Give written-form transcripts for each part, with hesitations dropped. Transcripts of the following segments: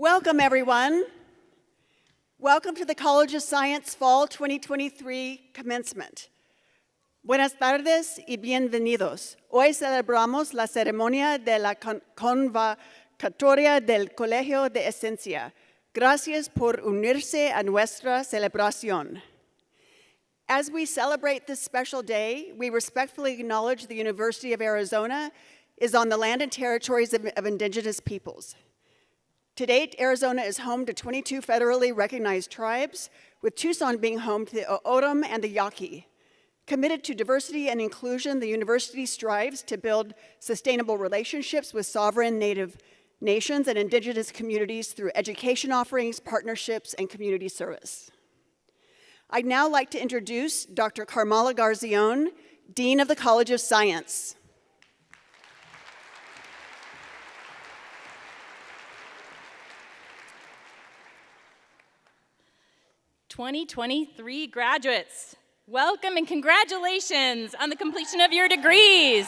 Welcome, everyone. Welcome to the College of Science Fall 2023 commencement. Buenas tardes y bienvenidos. Hoy celebramos la ceremonia de la convocatoria del Colegio de Esencia. Gracias por unirse a nuestra celebración. As we celebrate this special day, we respectfully acknowledge the University of Arizona is on the land and territories of indigenous peoples. To date, Arizona is home to 22 federally recognized tribes, with Tucson being home to the O'odham and the Yaqui. Committed to diversity and inclusion, the university strives to build sustainable relationships with sovereign Native nations and indigenous communities through education offerings, partnerships, and community service. I'd now like to introduce Dr. Carmela Garzione, Dean of the College of Science. "2023 graduates, welcome and congratulations on the completion of your degrees.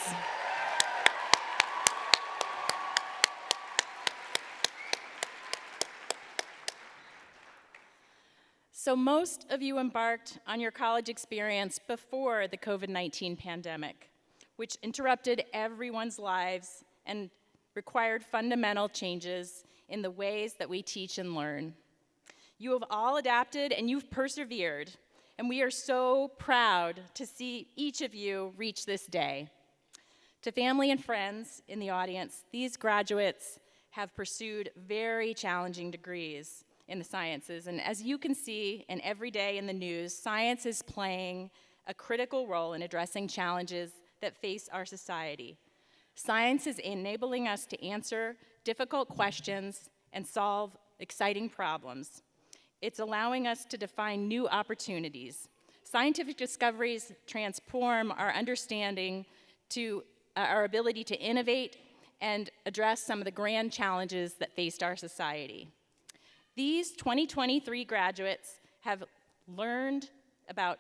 So most of you embarked on your college experience before the COVID-19 pandemic, which interrupted everyone's lives and required fundamental changes in the ways that we teach and learn. You have all adapted and you've persevered, and we are so proud to see each of you reach this day. To family and friends in the audience, these graduates have pursued very challenging degrees in the sciences, and as you can see, and every day in the news, science is playing a critical role in addressing challenges that face our society. Science is enabling us to answer difficult questions and solve exciting problems. It's allowing us to define new opportunities. Scientific discoveries transform our understanding to our ability to innovate and address some of the grand challenges that faced our society. These 2023 graduates have learned about,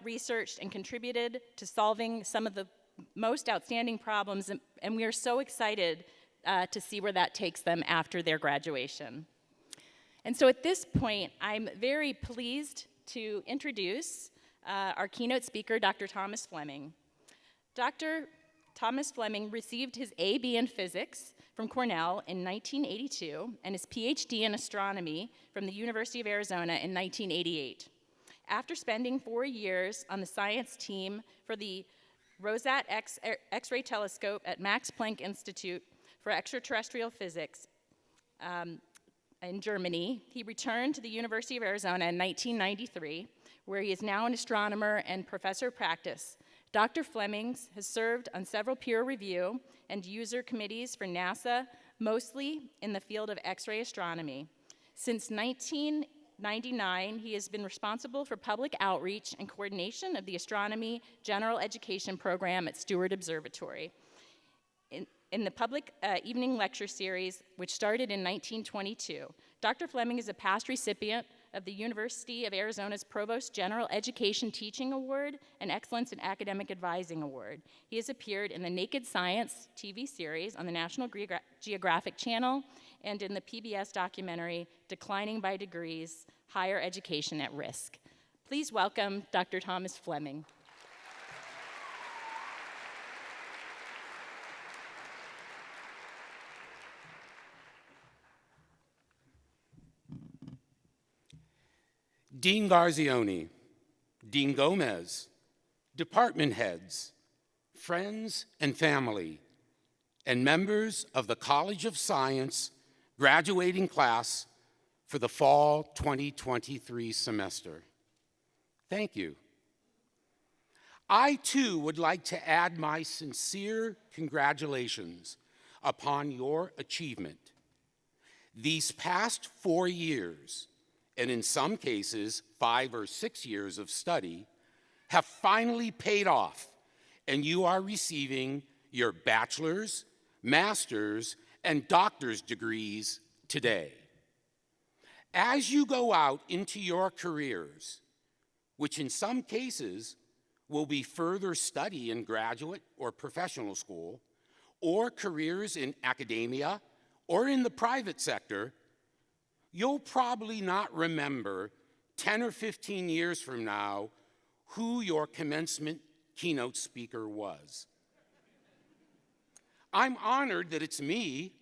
researched, and contributed to solving some of the most outstanding problems, and we are so excited to see where that takes them after their graduation. And so at this point, I'm very pleased to introduce our keynote speaker, Dr. Thomas Fleming. Dr. Thomas Fleming received his A.B. in physics from Cornell in 1982 and his Ph.D. in astronomy from the University of Arizona in 1988. After spending 4 years on the science team for the Rosat X-ray telescope at Max Planck Institute for Extraterrestrial Physics, in Germany, he returned to the University of Arizona in 1993, where he is now an astronomer and professor of practice. Dr. Fleming has served on several peer review and user committees for NASA, mostly in the field of X-ray astronomy. Since 1999, he has been responsible for public outreach and coordination of the Astronomy General Education Program at Steward Observatory. In the public evening lecture series, which started in 1922, Dr. Fleming is a past recipient of the University of Arizona's Provost General Education Teaching Award and Excellence in Academic Advising Award. He has appeared in the Naked Science TV series on the National Geographic Channel and in the PBS documentary Declining by Degrees, Higher Education at Risk. Please welcome Dr. Thomas Fleming. Dean Garzione, Dean Gomez, department heads, friends and family, and members of the College of Science graduating class for the fall 2023 semester. Thank you. I too would like to add my sincere congratulations upon your achievement. These past 4 years, and in some cases 5 or 6 years of study, have finally paid off, and you are receiving your bachelor's, master's, and doctor's degrees today. As you go out into your careers, which in some cases will be further study in graduate or professional school, or careers in academia or in the private sector, you'll probably not remember 10 or 15 years from now who your commencement keynote speaker was. I'm honored that it's me,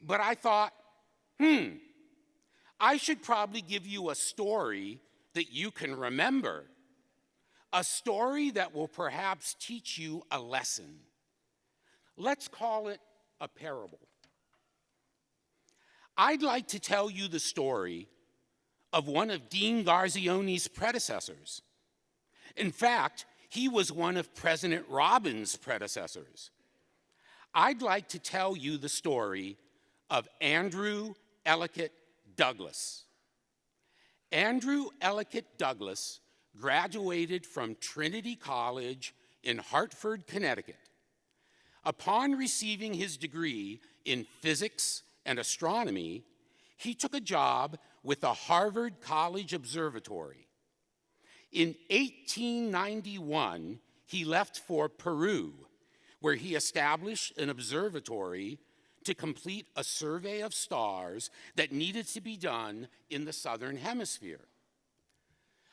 but I thought, I should probably give you a story that you can remember, a story that will perhaps teach you a lesson. Let's call it a parable. I'd like to tell you the story of one of Dean Garzione's predecessors. In fact, he was one of President Robin's predecessors. I'd like to tell you the story of Andrew Ellicott Douglas. Andrew Ellicott Douglas graduated from Trinity College in Hartford, Connecticut. Upon receiving his degree in physics and astronomy, he took a job with the Harvard College Observatory. In 1891, he left for Peru, where he established an observatory to complete a survey of stars that needed to be done in the southern hemisphere.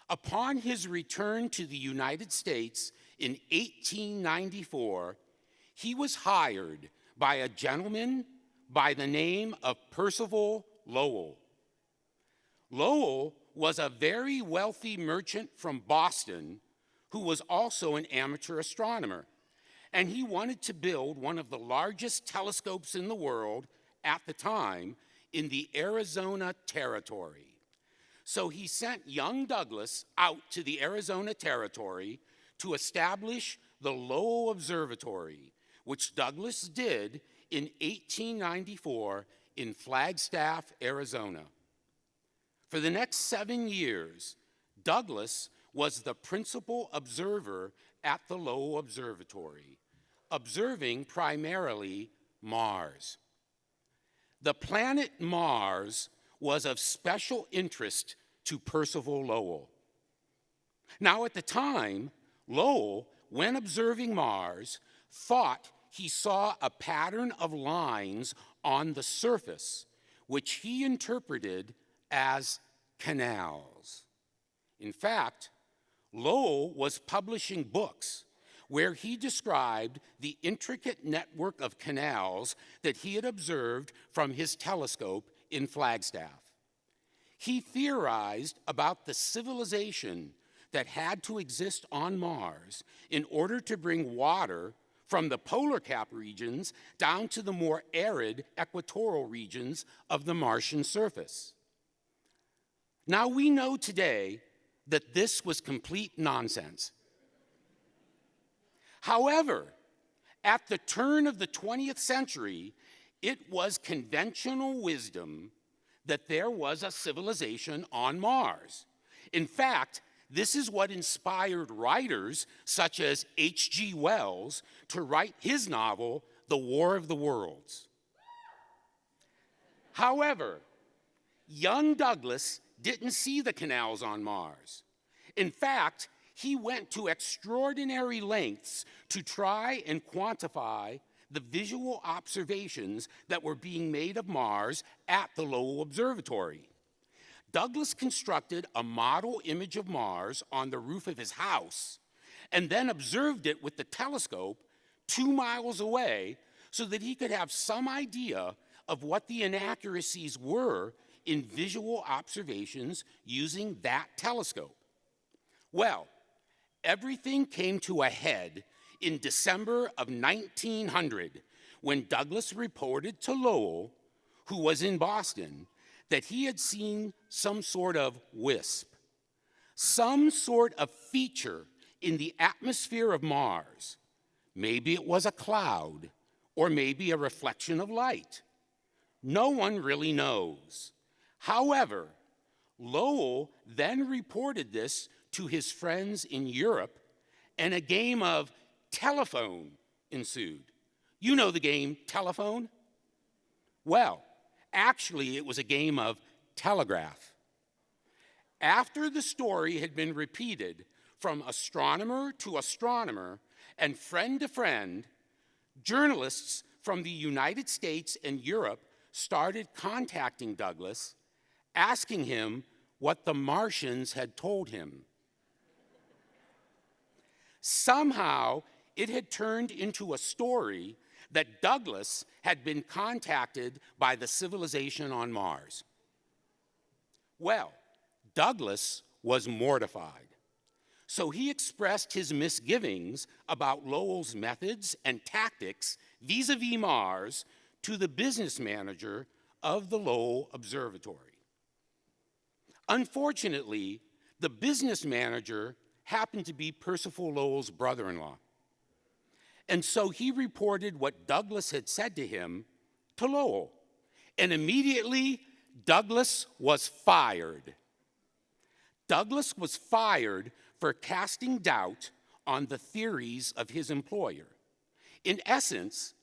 Upon his return to the United States in 1894, he was hired by a gentleman by the name of Percival Lowell. Lowell was a very wealthy merchant from Boston who was also an amateur astronomer, and he wanted to build one of the largest telescopes in the world at the time in the Arizona Territory. So he sent young Douglas out to the Arizona Territory to establish the Lowell Observatory, which Douglas did in 1894 in Flagstaff, Arizona. For the next 7 years, Douglas was the principal observer at the Lowell Observatory, observing primarily Mars. The planet Mars was of special interest to Percival Lowell. Now, at the time, Lowell, when observing Mars, thought he saw a pattern of lines on the surface, which he interpreted as canals. In fact, Lowell was publishing books where he described the intricate network of canals that he had observed from his telescope in Flagstaff. He theorized about the civilization that had to exist on Mars in order to bring water from the polar cap regions down to the more arid equatorial regions of the Martian surface. Now, we know today that this was complete nonsense. However, at the turn of the 20th century, it was conventional wisdom that there was a civilization on Mars. In fact, this is what inspired writers such as H.G. Wells to write his novel, The War of the Worlds. However, young Douglas didn't see the canals on Mars. In fact, he went to extraordinary lengths to try and quantify the visual observations that were being made of Mars at the Lowell Observatory. Douglas constructed a model image of Mars on the roof of his house and then observed it with the telescope 2 miles away so that he could have some idea of what the inaccuracies were in visual observations using that telescope. Well, everything came to a head in December of 1900 when Douglas reported to Lowell, who was in Boston, that he had seen some sort of wisp, some sort of feature in the atmosphere of Mars. Maybe it was a cloud, or maybe a reflection of light. No one really knows. However, Lowell then reported this to his friends in Europe, and a game of telephone ensued. You know the game telephone? Well, actually, it was a game of telegraph. After the story had been repeated from astronomer to astronomer and friend to friend, journalists from the United States and Europe started contacting Douglas, asking him what the Martians had told him. Somehow, it had turned into a story that Douglas had been contacted by the civilization on Mars. Well, Douglas was mortified. So he expressed his misgivings about Lowell's methods and tactics vis-a-vis Mars to the business manager of the Lowell Observatory. Unfortunately, the business manager happened to be Percival Lowell's brother-in-law. And so he reported what Douglas had said to him to Lowell. And immediately, Douglas was fired. Douglas was fired for casting doubt on the theories of his employer. In essence,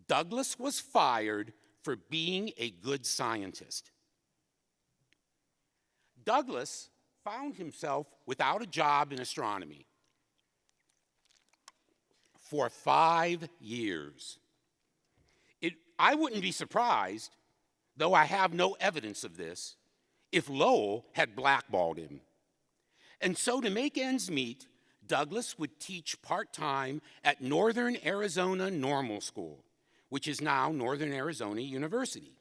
Douglas was fired for being a good scientist. Douglas found himself without a job in astronomy for 5 years. I wouldn't be surprised, though I have no evidence of this, if Lowell had blackballed him. And so to make ends meet, Douglas would teach part-time at Northern Arizona Normal School, which is now Northern Arizona University.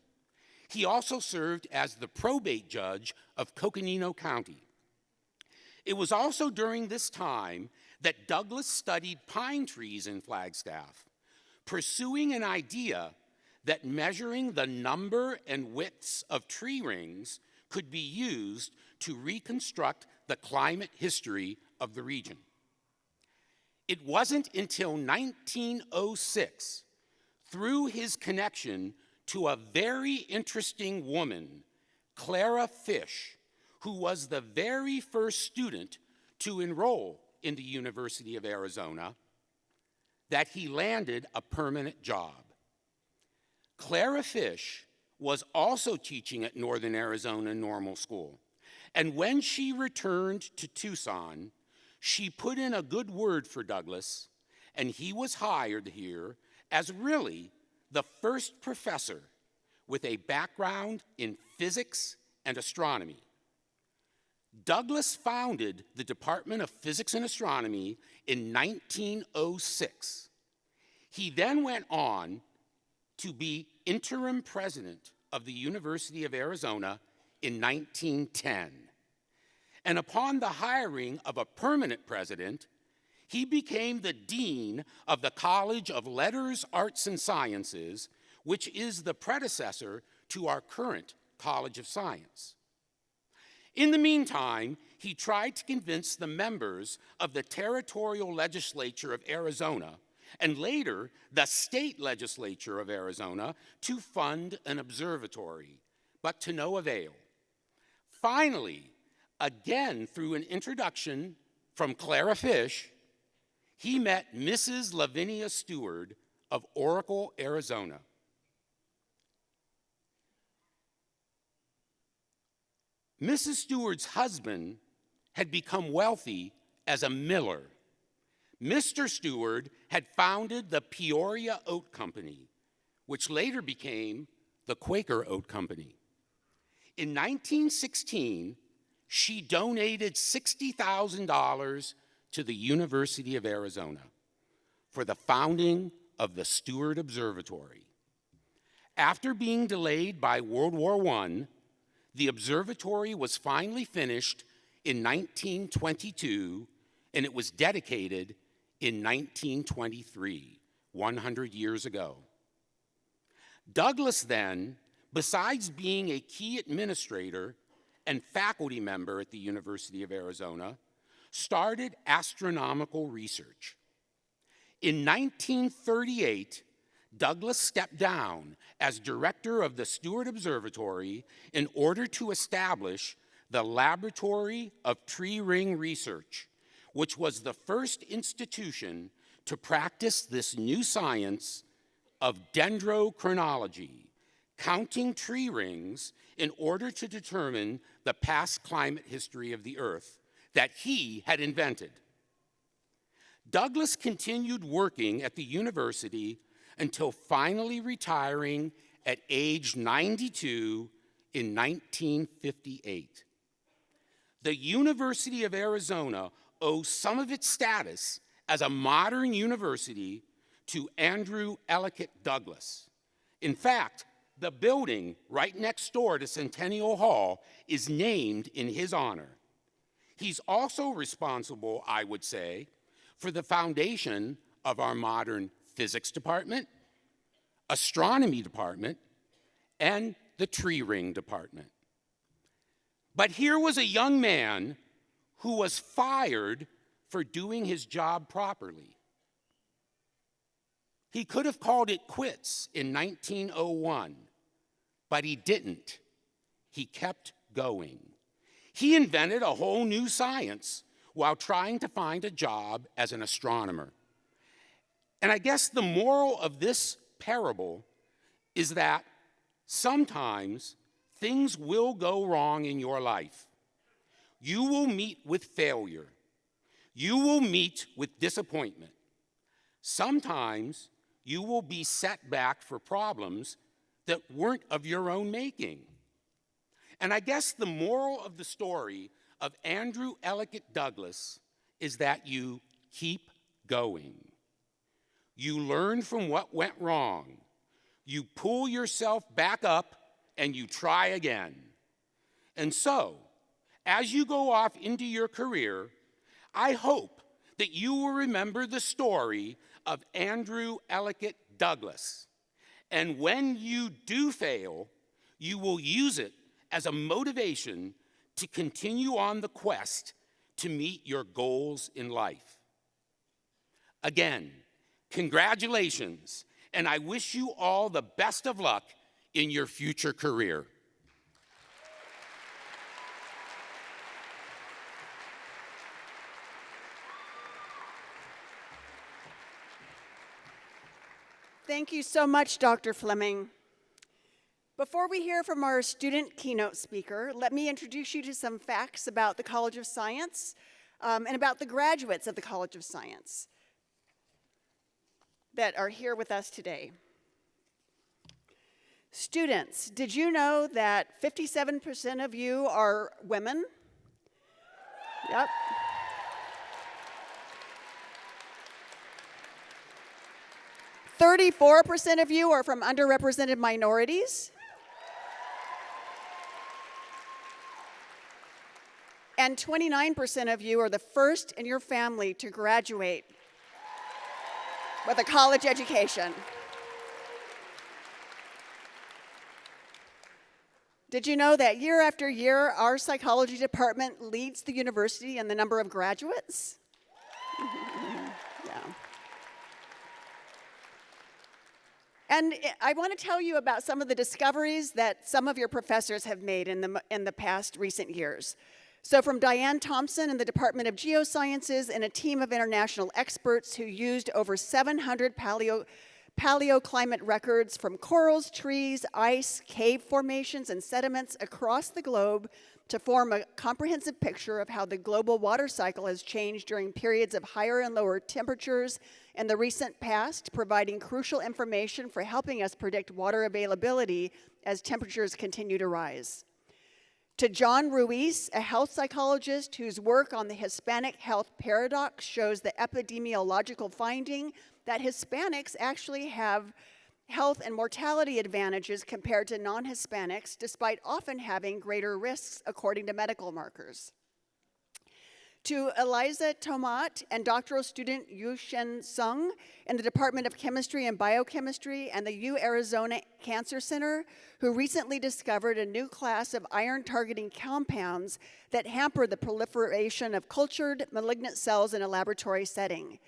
He also served as the probate judge of Coconino County. It was also during this time that Douglas studied pine trees in Flagstaff, pursuing an idea that measuring the number and widths of tree rings could be used to reconstruct the climate history of the region. It wasn't until 1906, through his connection to a very interesting woman, Clara Fish, who was the very first student to enroll in the University of Arizona, that he landed a permanent job. Clara Fish was also teaching at Northern Arizona Normal School, and when she returned to Tucson, she put in a good word for Douglas, and he was hired here as really the first professor with a background in physics and astronomy. Douglas founded the Department of Physics and Astronomy in 1906. He then went on to be interim president of the University of Arizona in 1910. And upon the hiring of a permanent president, he became the dean of the College of Letters, Arts, and Sciences, which is the predecessor to our current College of Science. In the meantime, he tried to convince the members of the territorial legislature of Arizona and later the state legislature of Arizona to fund an observatory, but to no avail. Finally, again through an introduction from Clara Fish, he met Mrs. Lavinia Stewart of Oracle, Arizona. Mrs. Stewart's husband had become wealthy as a miller. Mr. Stewart had founded the Peoria Oat Company, which later became the Quaker Oat Company. In 1916, she donated $60,000 to the University of Arizona for the founding of the Stewart Observatory. After being delayed by World War I, the observatory was finally finished in 1922, and it was dedicated in 1923, 100 years ago. Douglas then, besides being a key administrator and faculty member at the University of Arizona, started astronomical research. In 1938, Douglas stepped down as director of the Stewart Observatory in order to establish the Laboratory of Tree Ring Research, which was the first institution to practice this new science of dendrochronology, counting tree rings in order to determine the past climate history of the Earth that he had invented. Douglas continued working at the university until finally retiring at age 92 in 1958. The University of Arizona owes some of its status as a modern university to Andrew Ellicott Douglas. In fact, the building right next door to Centennial Hall is named in his honor. He's also responsible, I would say, for the foundation of our modern physics department, astronomy department, and the tree ring department. But here was a young man who was fired for doing his job properly. He could have called it quits in 1901, but he didn't. He kept going. He invented a whole new science while trying to find a job as an astronomer. And I guess the moral of this parable is that sometimes things will go wrong in your life. You will meet with failure. You will meet with disappointment. Sometimes you will be set back for problems that weren't of your own making. And I guess the moral of the story of Andrew Ellicott Douglas is that you keep going. You learn from what went wrong. You pull yourself back up and you try again. And so, as you go off into your career, I hope that you will remember the story of Andrew Ellicott Douglas. And when you do fail, you will use it as a motivation to continue on the quest to meet your goals in life. Again, congratulations, and I wish you all the best of luck in your future career. Thank you so much, Dr. Fleming. Before we hear from our student keynote speaker, let me introduce you to some facts about the College of Science and about the graduates of the College of Science that are here with us today. Students, did you know that 57% of you are women? Yep. "34% of you are from underrepresented minorities. And 29% of you are the first in your family to graduate with a college education. Did you know that year after year, our psychology department leads the university in the number of graduates? Yeah. And I want to tell you about some of the discoveries that some of your professors have made in the past recent years. So from Diane Thompson in the Department of Geosciences and a team of international experts who used over 700 paleoclimate records from corals, trees, ice, cave formations, and sediments across the globe to form a comprehensive picture of how the global water cycle has changed during periods of higher and lower temperatures in the recent past, providing crucial information for helping us predict water availability as temperatures continue to rise. To John Ruiz, a health psychologist whose work on the Hispanic health paradox shows the epidemiological finding that Hispanics actually have health and mortality advantages compared to non-Hispanics, despite often having greater risks according to medical markers. To Eliza Tomat and doctoral student Yu-Shen Sung in the Department of Chemistry and Biochemistry and the U-Arizona Cancer Center, who recently discovered a new class of iron-targeting compounds that hamper the proliferation of cultured malignant cells in a laboratory setting.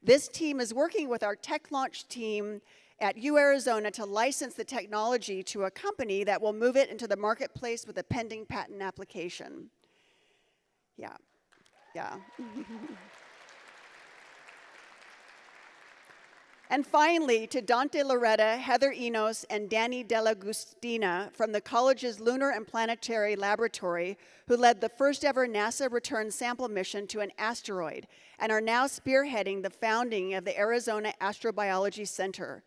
This team is working with our tech launch team at U-Arizona to license the technology to a company that will move it into the marketplace with a pending patent application. Yeah. And finally, to Dante Loretta, Heather Enos, and Danny Dell'Agustina from the college's Lunar and Planetary Laboratory, who led the first ever NASA return sample mission to an asteroid and are now spearheading the founding of the Arizona Astrobiology Center.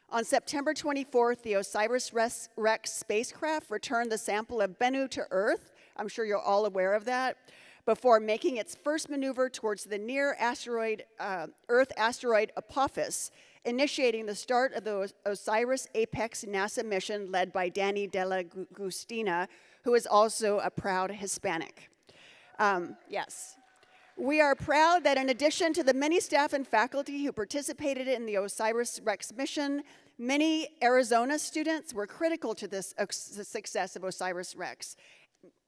On September 24th, the OSIRIS-REx spacecraft returned the sample of Bennu to Earth. I'm sure you're all aware of that, before making its first maneuver towards the near Earth asteroid Apophis, initiating the start of the OSIRIS-APEX NASA mission led by Danny Della Gustina, who is also a proud Hispanic. Yes. We are proud that in addition to the many staff and faculty who participated in the OSIRIS-REx mission, many Arizona students were critical to the success of OSIRIS-REx.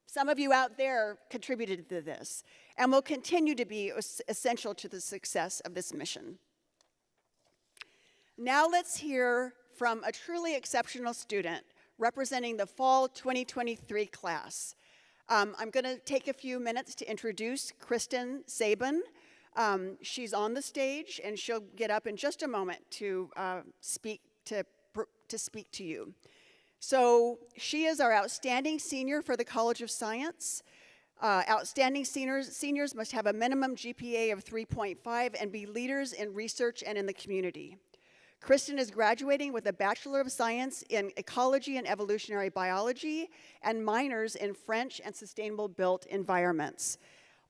Some of you out there contributed to this and will continue to be essential to the success of this mission. Now let's hear from a truly exceptional student representing the fall 2023 class. I'm going to take a few minutes to introduce Kristen Sabin. She's on the stage, and she'll get up in just a moment to speak to you. So she is our outstanding senior for the College of Science. Outstanding seniors must have a minimum GPA of 3.5 and be leaders in research and in the community. Kristen is graduating with a Bachelor of Science in Ecology and Evolutionary Biology and minors in French and Sustainable Built Environments,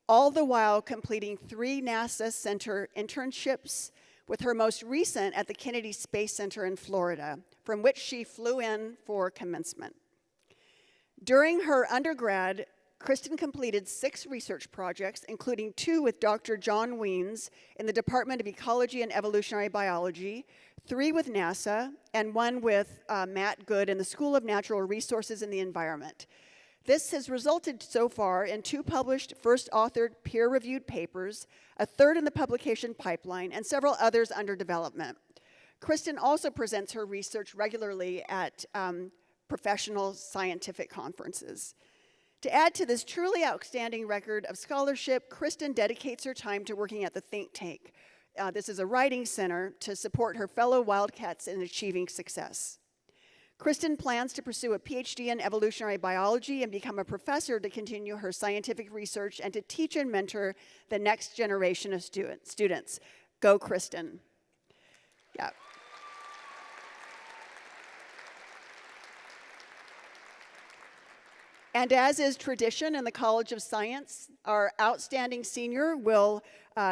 all the while completing 3 NASA Center internships, with her most recent at the Kennedy Space Center in Florida, from which she flew in for commencement. During her undergrad, Kristen completed 6 research projects, including 2 with Dr. John Weens in the Department of Ecology and Evolutionary Biology, 3 with NASA, and 1 with Matt Good in the School of Natural Resources and the Environment. This has resulted so far in 2 published, first-authored, peer-reviewed papers, a 3rd in the publication pipeline, and several others under development. Kristen also presents her research regularly at professional scientific conferences. To add to this truly outstanding record of scholarship, Kristen dedicates her time to working at the think tank. This is a writing center to support her fellow Wildcats in achieving success. Kristen plans to pursue a PhD in evolutionary biology and become a professor to continue her scientific research and to teach and mentor the next generation of students. Go, Kristen. Yeah. And as is tradition in the College of Science, our outstanding senior will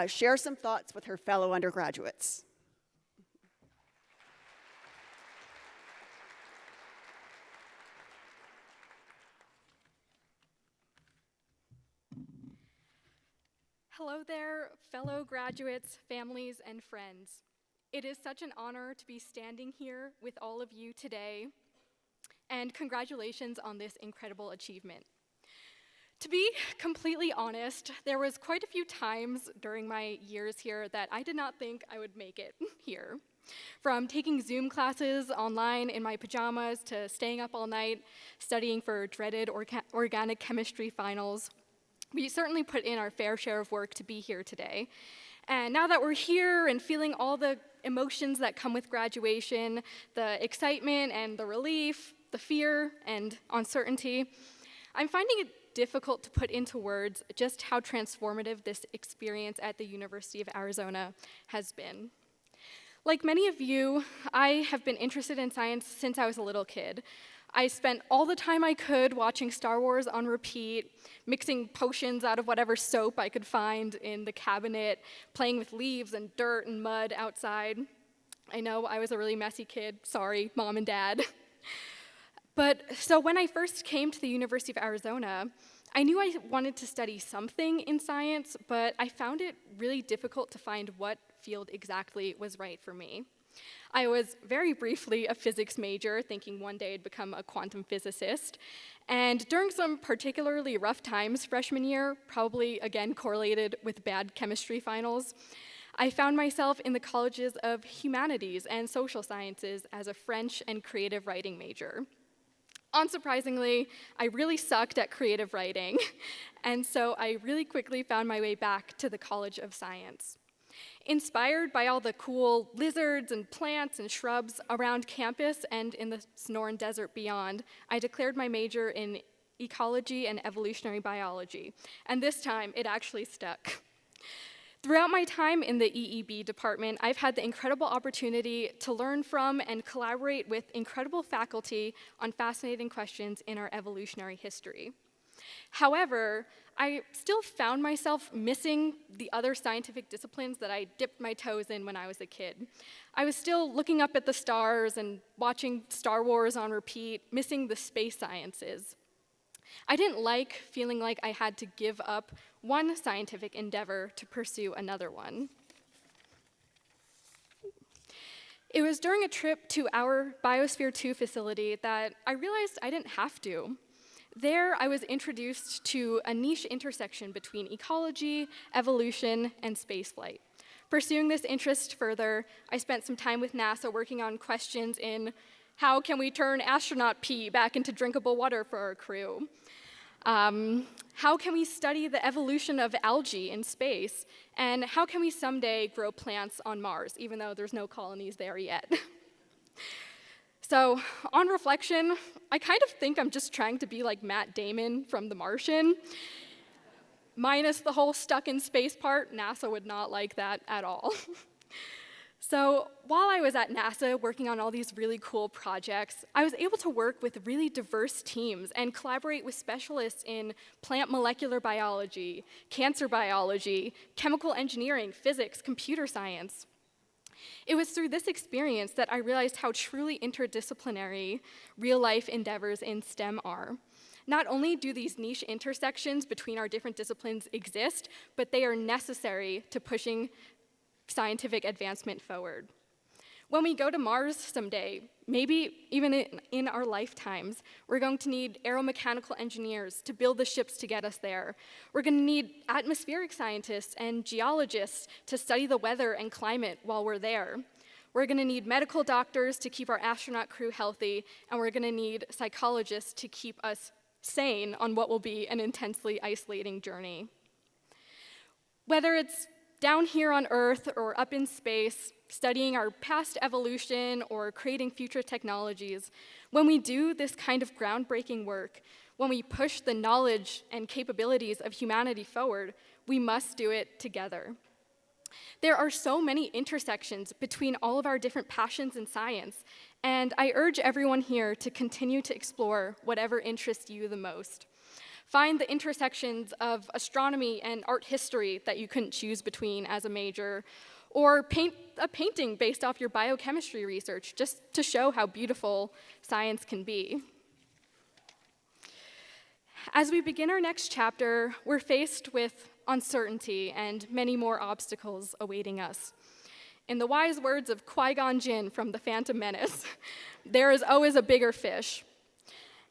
share some thoughts with her fellow undergraduates. Hello there, fellow graduates, families, and friends. It is such an honor to be standing here with all of you today, and congratulations on this incredible achievement. To be completely honest, there was quite a few times during my years here that I did not think I would make it here. From taking Zoom classes online in my pajamas to staying up all night studying for dreaded organic chemistry finals, we certainly put in our fair share of work to be here today. And now that we're here and feeling all the emotions that come with graduation, the excitement and the relief, the fear and uncertainty, I'm finding it difficult to put into words just how transformative this experience at the University of Arizona has been. Like many of you, I have been interested in science since I was a little kid. I spent all the time I could watching Star Wars on repeat, mixing potions out of whatever soap I could find in the cabinet, playing with leaves and dirt and mud outside. I know I was a really messy kid. Sorry, Mom and Dad. But so when I first came to the University of Arizona, I knew I wanted to study something in science, but I found it really difficult to find what field exactly was right for me. I was very briefly a physics major, thinking one day I'd become a quantum physicist. And during some particularly rough times freshman year, probably again correlated with bad chemistry finals, I found myself in the colleges of humanities and social sciences as a French and creative writing major. Unsurprisingly, I really sucked at creative writing, and so I really quickly found my way back to the College of Science. Inspired by all the cool lizards and plants and shrubs around campus and in the Sonoran Desert beyond, I declared my major in ecology and evolutionary biology, and this time it actually stuck. Throughout my time in the EEB department, I've had the incredible opportunity to learn from and collaborate with incredible faculty on fascinating questions in our evolutionary history. However, I still found myself missing the other scientific disciplines that I dipped my toes in when I was a kid. I was still looking up at the stars and watching Star Wars on repeat, missing the space sciences. I didn't like feeling like I had to give up one scientific endeavor to pursue another one. It was during a trip to our Biosphere 2 facility that I realized I didn't have to. There, I was introduced to a niche intersection between ecology, evolution, and spaceflight. Pursuing this interest further, I spent some time with NASA working on questions in how can we turn astronaut pee back into drinkable water for our crew? How can we study the evolution of algae in space? And how can we someday grow plants on Mars, even though there's no colonies there yet? So, on reflection, I kind of think I'm just trying to be like Matt Damon from The Martian. Minus the whole stuck in space part, NASA would not like that at all. So while I was at NASA working on all these really cool projects, I was able to work with really diverse teams and collaborate with specialists in plant molecular biology, cancer biology, chemical engineering, physics, computer science. It was through this experience that I realized how truly interdisciplinary real-life endeavors in STEM are. Not only do these niche intersections between our different disciplines exist, but they are necessary to pushing scientific advancement forward. When we go to Mars someday, maybe even in our lifetimes, we're going to need aeromechanical engineers to build the ships to get us there. We're going to need atmospheric scientists and geologists to study the weather and climate while we're there. We're going to need medical doctors to keep our astronaut crew healthy, and we're going to need psychologists to keep us sane on what will be an intensely isolating journey. Whether it's down here on Earth or up in space, studying our past evolution or creating future technologies, when we do this kind of groundbreaking work, when we push the knowledge and capabilities of humanity forward, we must do it together. There are so many intersections between all of our different passions in science, and I urge everyone here to continue to explore whatever interests you the most. Find the intersections of astronomy and art history that you couldn't choose between as a major, or paint a painting based off your biochemistry research, just to show how beautiful science can be. As we begin our next chapter, we're faced with uncertainty and many more obstacles awaiting us. In the wise words of Qui-Gon Jinn from The Phantom Menace, there is always a bigger fish.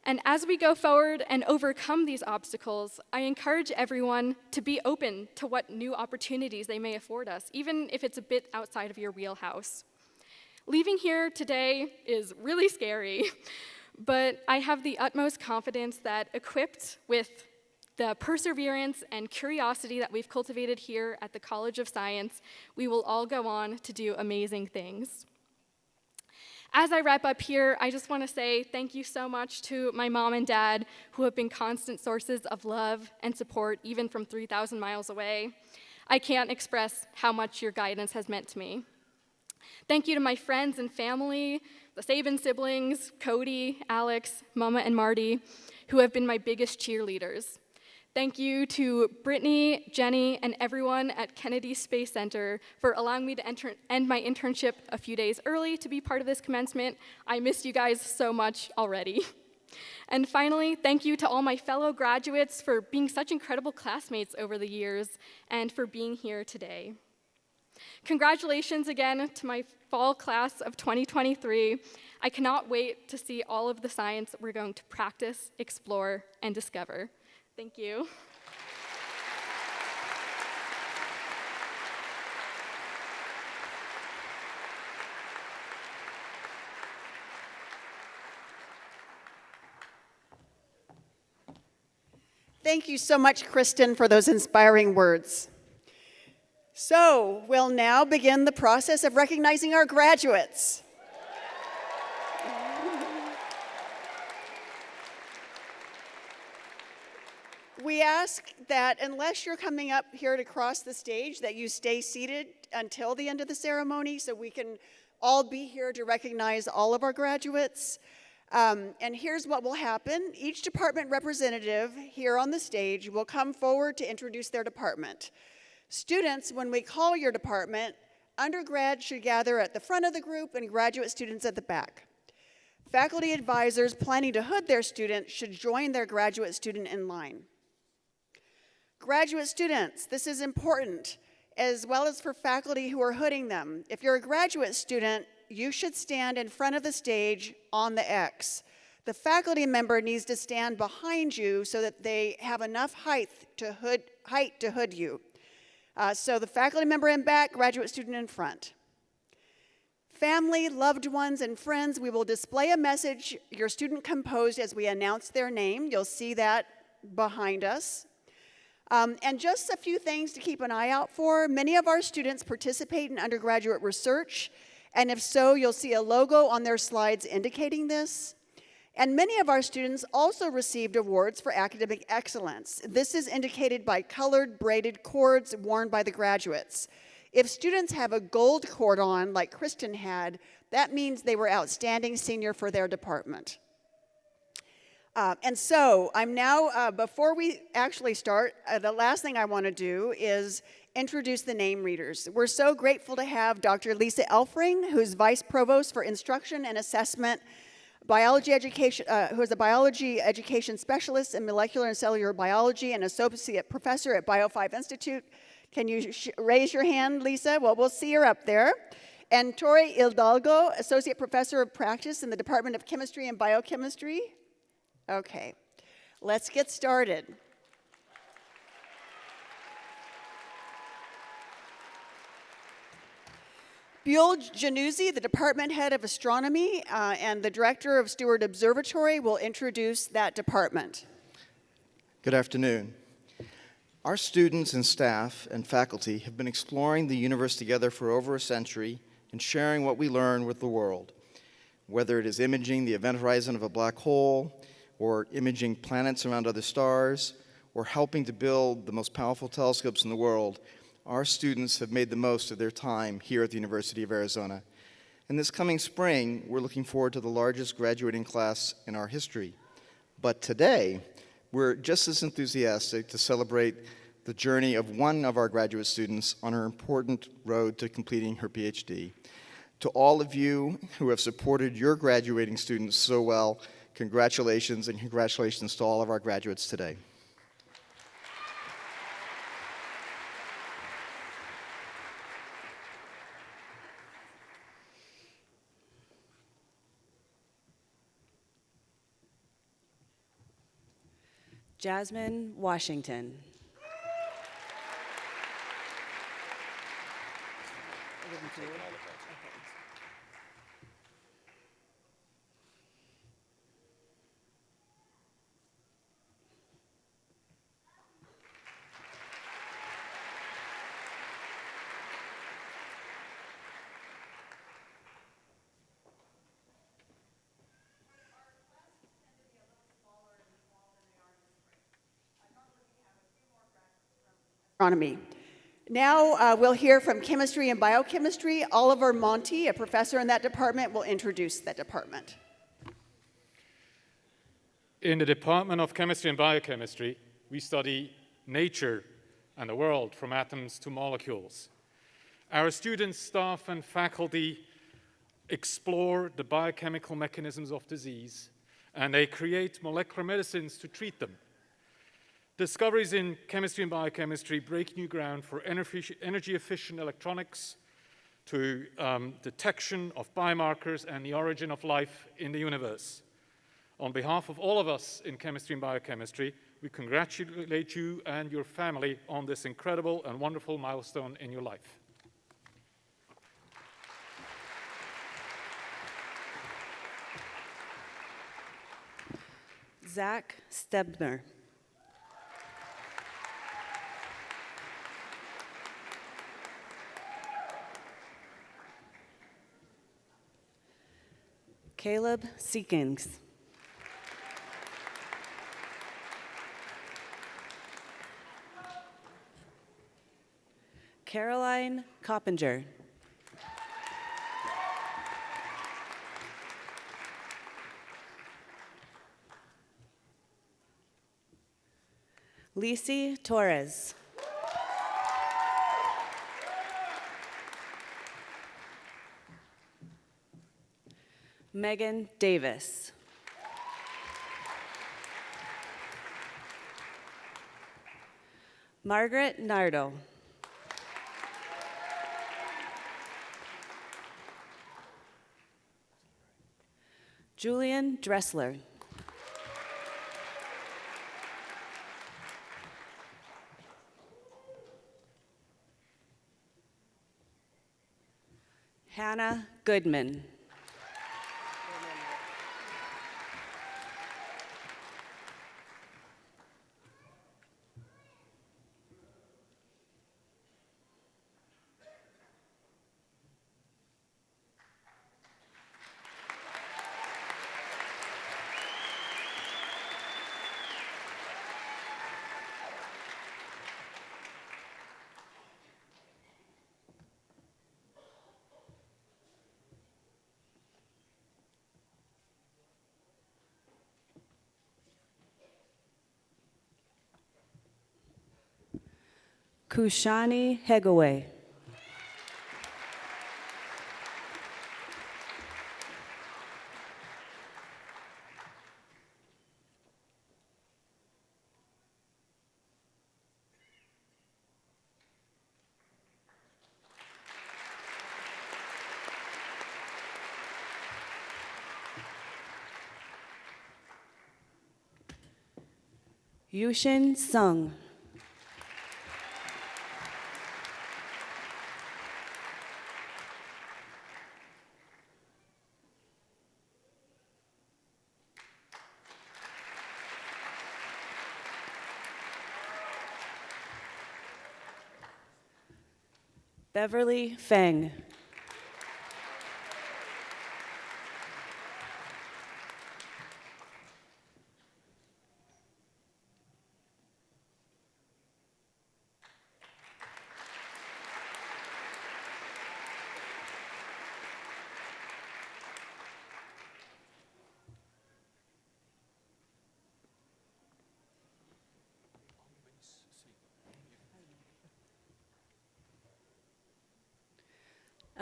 And as we go forward and overcome these obstacles, I encourage everyone to be open to what new opportunities they may afford us, even if it's a bit outside of your wheelhouse. Leaving here today is really scary, but I have the utmost confidence that equipped with the perseverance and curiosity that we've cultivated here at the College of Science, we will all go on to do amazing things. As I wrap up here, I just want to say thank you so much to my mom and dad, who have been constant sources of love and support, even from 3,000 miles away. I can't express how much your guidance has meant to me. Thank you to my friends and family, the Sabin siblings, Cody, Alex, Mama, and Marty, who have been my biggest cheerleaders. Thank you to Brittany, Jenny, and everyone at Kennedy Space Center for allowing me to end my internship a few days early to be part of this commencement. I miss you guys so much already. And finally, thank you to all my fellow graduates for being such incredible classmates over the years and for being here today. Congratulations again to my fall class of 2023. I cannot wait to see all of the science we're going to practice, explore, and discover. Thank you. Thank you so much, Kristen, for those inspiring words. So, we'll now begin the process of recognizing our graduates. We ask that unless you're coming up here to cross the stage, that you stay seated until the end of the ceremony so we can all be here to recognize all of our graduates. And here's what will happen. Each department representative here on the stage will come forward to introduce their department. Students, when we call your department, undergrads should gather at the front of the group and graduate students at the back. Faculty advisors planning to hood their students should join their graduate student in line. Graduate students, this is important, as well as for faculty who are hooding them. If you're a graduate student, you should stand in front of the stage on the X. The faculty member needs to stand behind you so that they have enough height to hood you. So the faculty member in back, graduate student in front. Family, loved ones, and friends, we will display a message your student composed as we announce their name. You'll see that behind us. And just a few things to keep an eye out for. Many of our students participate in undergraduate research, and if so, you'll see a logo on their slides indicating this. And many of our students also received awards for academic excellence. This is indicated by colored braided cords worn by the graduates. If students have a gold cord on, like Kristen had, that means they were outstanding senior for their department. And so I'm now, before we actually start, the last thing I want to do is introduce the name readers. We're so grateful to have Dr. Lisa Elfring, who's Vice Provost for Instruction and Assessment, Biology Education, who is a Biology Education Specialist in Molecular and Cellular Biology and Associate Professor at Bio5 Institute. Can you raise your hand, Lisa? Well, we'll see her up there. And Tori Hidalgo, Associate Professor of Practice in the Department of Chemistry and Biochemistry. Okay, let's get started. Buell Januzzi, the department head of astronomy and the director of Steward Observatory, will introduce that department. Good afternoon. Our students and staff and faculty have been exploring the universe together for over a century and sharing what we learn with the world, whether it is imaging the event horizon of a black hole, or imaging planets around other stars, or helping to build the most powerful telescopes in the world. Our students have made the most of their time here at the University of Arizona. And this coming spring, we're looking forward to the largest graduating class in our history. But today, we're just as enthusiastic to celebrate the journey of one of our graduate students on her important road to completing her PhD. To all of you who have supported your graduating students so well, congratulations, and congratulations to all of our graduates today. Jasmine Washington. Astronomy. Now we'll hear from chemistry and biochemistry. Oliver Monti, a professor in that department, will introduce that department. In the Department of Chemistry and Biochemistry, we study nature and the world from atoms to molecules. Our students, staff, and faculty explore the biochemical mechanisms of disease, and they create molecular medicines to treat them. Discoveries in chemistry and biochemistry break new ground for energy-efficient electronics to detection of biomarkers and the origin of life in the universe. On behalf of all of us in chemistry and biochemistry, we congratulate you and your family on this incredible and wonderful milestone in your life. Zach Stebner. Caleb Seekins. Caroline Coppinger. Lisi Torres. Megan Davis. Margaret Nardo. Julian Dressler. Hannah Goodman. Kushani Hegaway. Yushin Sung. Beverly Feng.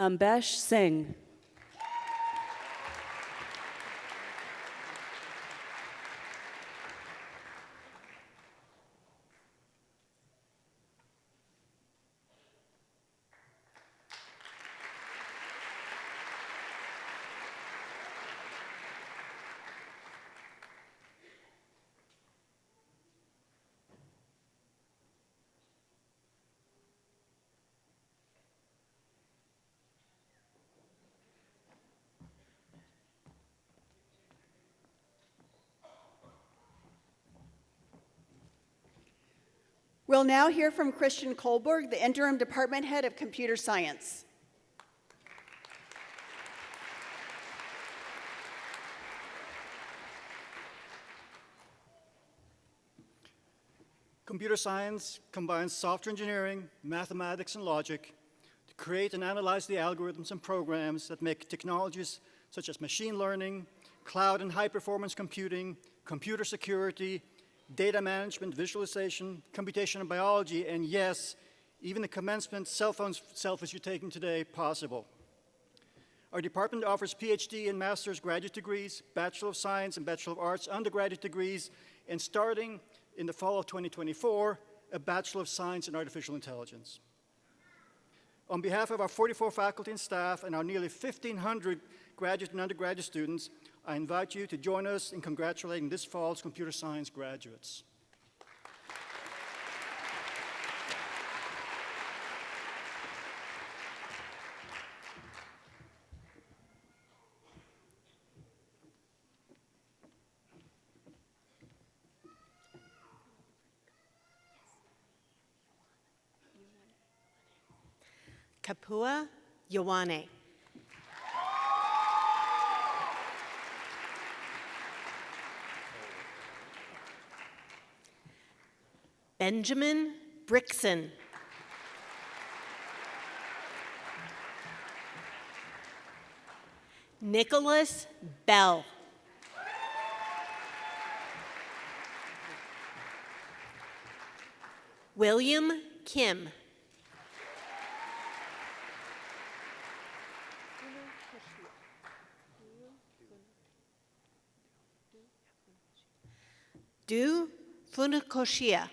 Ambesh Singh. We'll now hear from Christian Kohlberg, the Interim Department Head of Computer Science. Computer science combines software engineering, mathematics, and logic to create and analyze the algorithms and programs that make technologies such as machine learning, cloud and high-performance computing, computer security, data management, visualization, computation, and biology, and yes, even the commencement cell phone selfies you're taking today possible. Our department offers PhD and master's graduate degrees, Bachelor of Science and Bachelor of Arts undergraduate degrees, and starting in the fall of 2024, a Bachelor of Science in Artificial Intelligence. On behalf of our 44 faculty and staff and our nearly 1,500 graduate and undergraduate students, I invite you to join us in congratulating this fall's computer science graduates. Kapua Yowane. Benjamin Brixon. Nicholas Bell. William Kim. Du Funakoshia.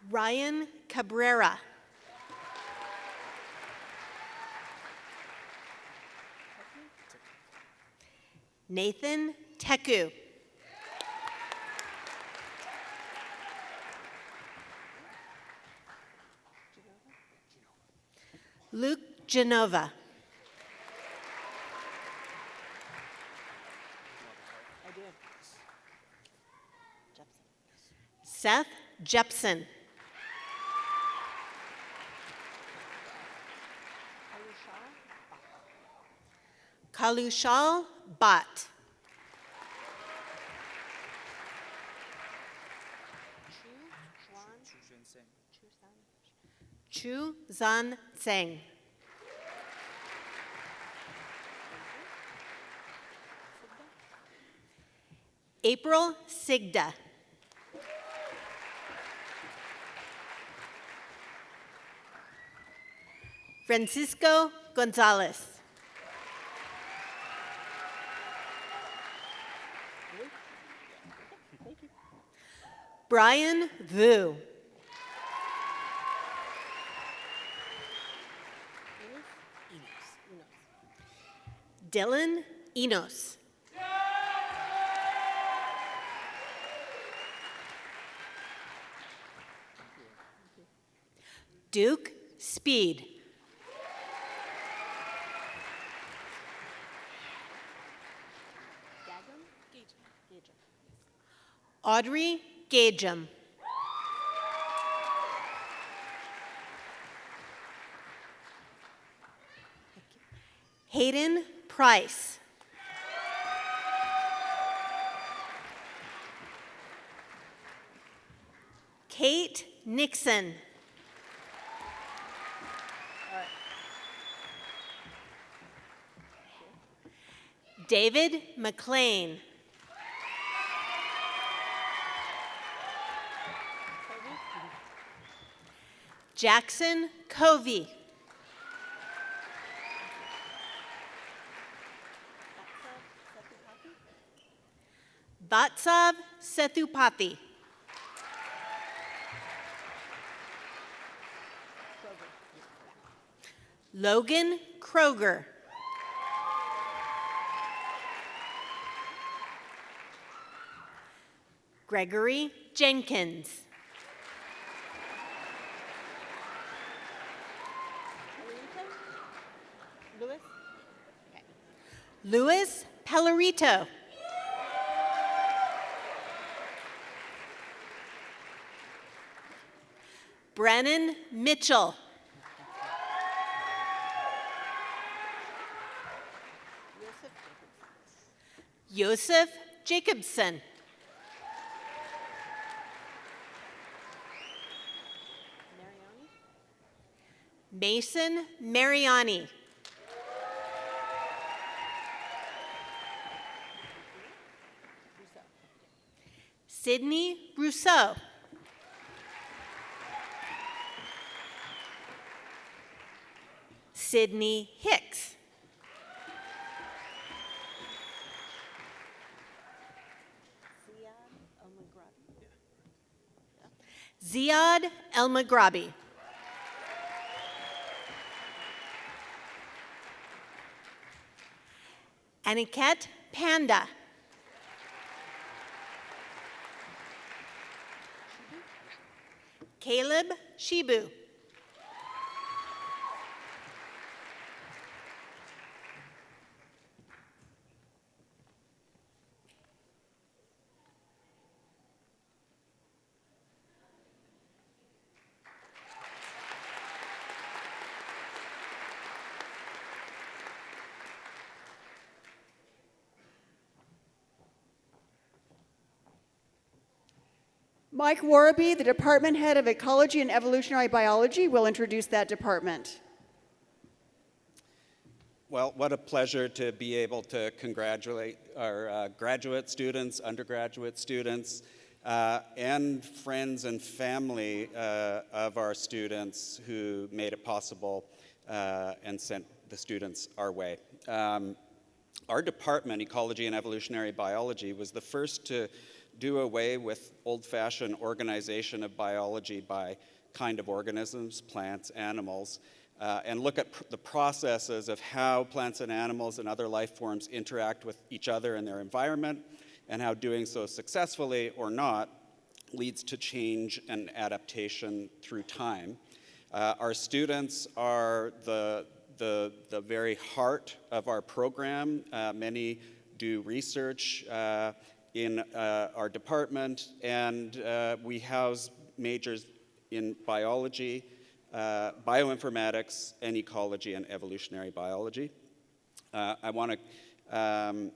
Ryan Cabrera. Nathan Teku. Luke Genova. Seth Jepson. Kalushal Bhatt. Chu Zan Seng. April Sigda. Francisco Gonzalez. Brian Vu. Dylan Enos. Duke Speed. Audrey Gagem. Hayden Price. Kate Nixon. David McLean. Jackson Covey. Vatsav Sethupathi. Logan Kroger. Gregory Jenkins. Louis Pellerito. Brennan Mitchell. Joseph Jacobson. Mason Mariani. Sydney Rousseau. Sydney Hicks. Ziad El-Maghrabi. Aniket Panda. Caleb Shibu. Mike Warraby, the department head of Ecology and Evolutionary Biology, will introduce that department. Well, what a pleasure to be able to congratulate our graduate students, undergraduate students, and friends and family of our students who made it possible and sent the students our way. Our department, Ecology and Evolutionary Biology, was the first to do away with old-fashioned organization of biology by kind of organisms, plants, animals, and look at the processes of how plants and animals and other life forms interact with each other and their environment, and how doing so successfully or not leads to change and adaptation through time. Our students are the very heart of our program. Many do research in our department, and we house majors in biology, bioinformatics, and ecology and evolutionary biology. I want to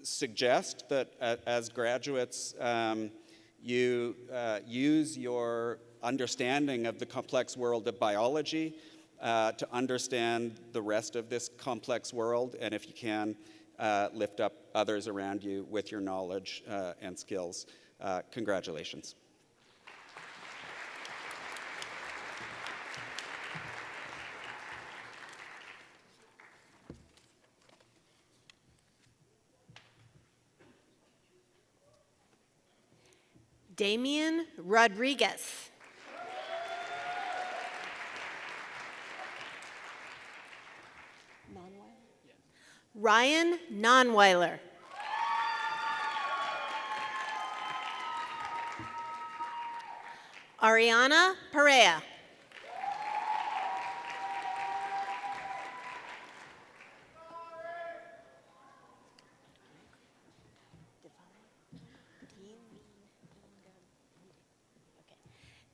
suggest that as graduates, you use your understanding of the complex world of biology to understand the rest of this complex world, and if you can, lift up others around you with your knowledge and skills. Congratulations. Damian Rodriguez. Ryan Nonweiler. Ariana Perea.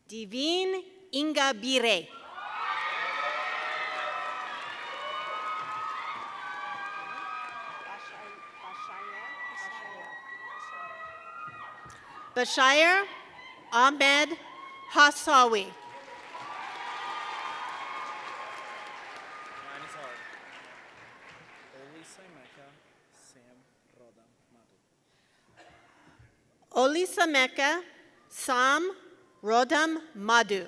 Divine Ingabire. Bashir Ahmed Hassawi. Olisameka Sam Rodam Madhu.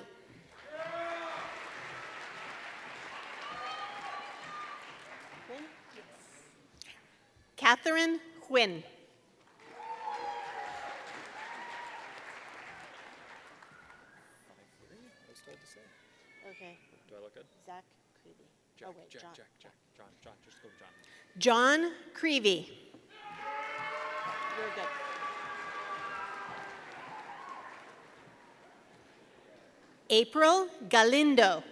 Catherine Quinn. Okay. Do I look good? Zach Creevy. Jack, Oh, wait, Jack, John. Jack, Jack, John, just go to John. John Creevy. You're good. April Galindo.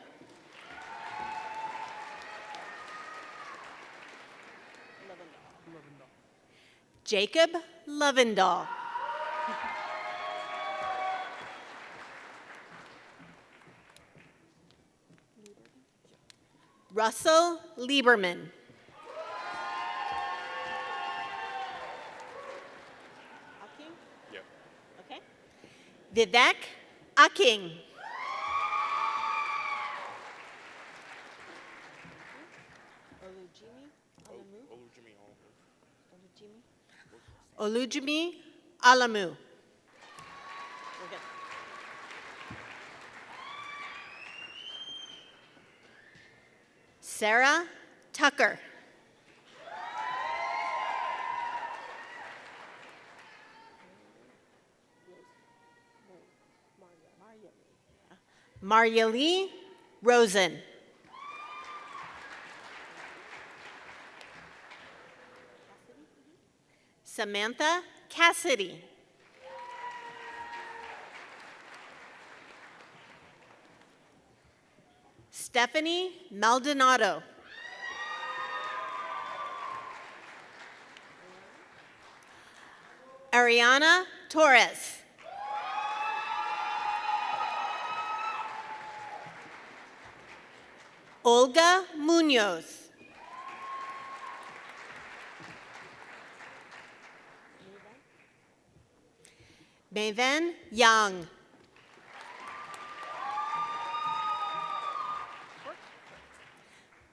Jacob Lovendall. Russell Lieberman. Yep. Okay. Vivek Aking. Olujimi Alamu. Sarah Tucker. Maryalee Rosen. Samantha Cassidy. Stephanie Maldonado. Ariana Torres. Olga Munoz. Maven Young.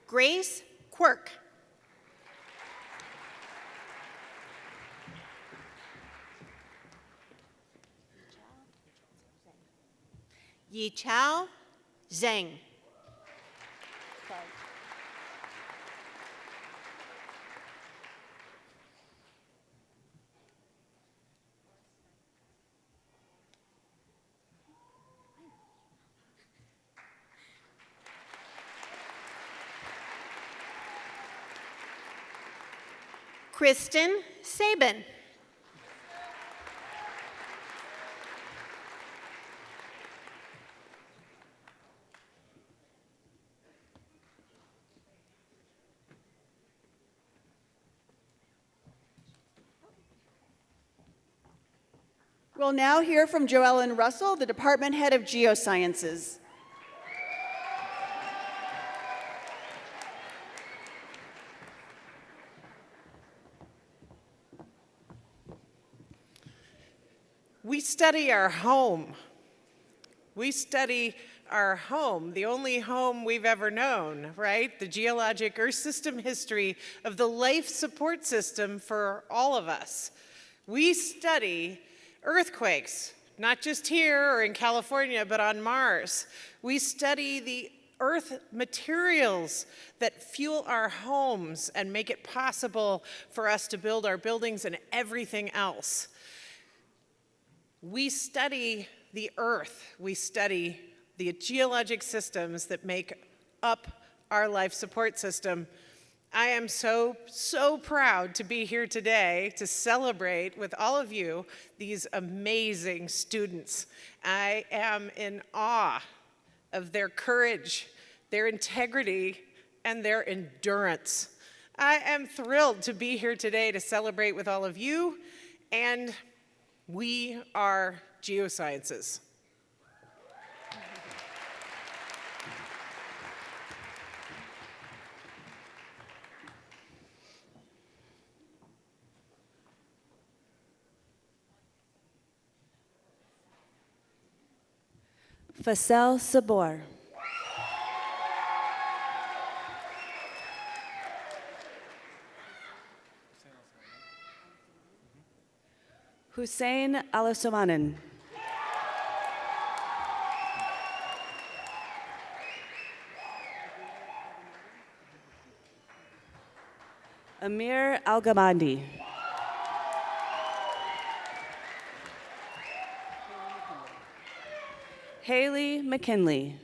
Grace Quirk. Yichao Zheng. Kristen Sabin. We'll now hear from Joellen Russell, the Department Head of Geosciences. We study our home. We study our home, the only home we've ever known, right? The geologic Earth system history of the life support system for all of us. We study earthquakes, not just here or in California, but on Mars. We study the earth materials that fuel our homes and make it possible for us to build our buildings and everything else. We study the earth. We study the geologic systems that make up our life support system. I am so proud to be here today to celebrate with all of you these amazing students. I am in awe of their courage, their integrity, and their endurance. I am thrilled to be here today to celebrate with all of you, and we are Geosciences. Faisal Sabor. Hussein Alasamanan. Amir Al-Gamandi. Haley McKinley.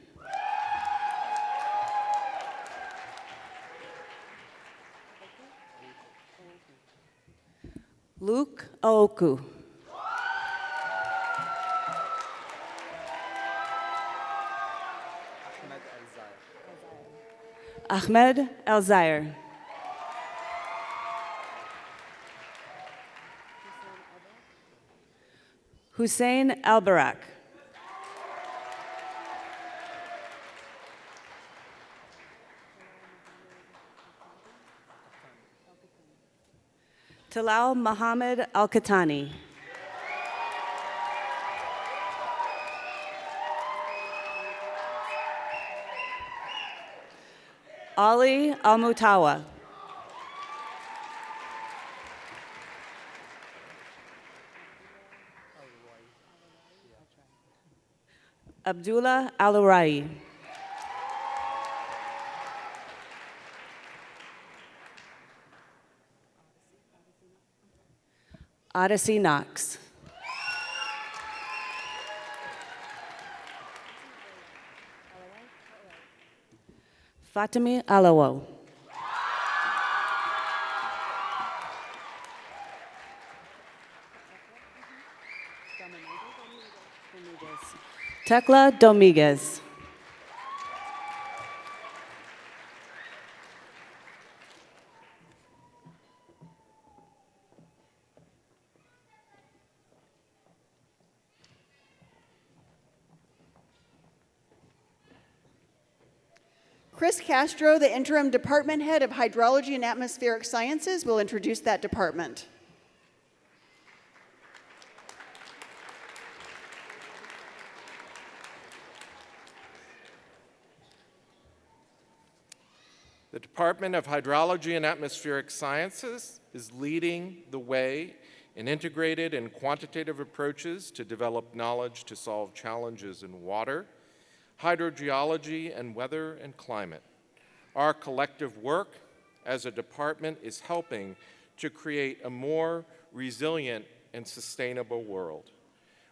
Luke Aoku. Ahmed El-Zaire. Hussein Al-Barak. Talal Muhammad Al-Katani. Ali Al-Mutawa. Abdullah Al-Urai. Odyssey Knox. Fatimi Alawo. Tekla Dominguez. Chris Castro, the Interim Department Head of Hydrology and Atmospheric Sciences, will introduce that department. The Department of Hydrology and Atmospheric Sciences is leading the way in integrated and quantitative approaches to develop knowledge to solve challenges in water, hydrogeology, and weather and climate. Our collective work as a department is helping to create a more resilient and sustainable world.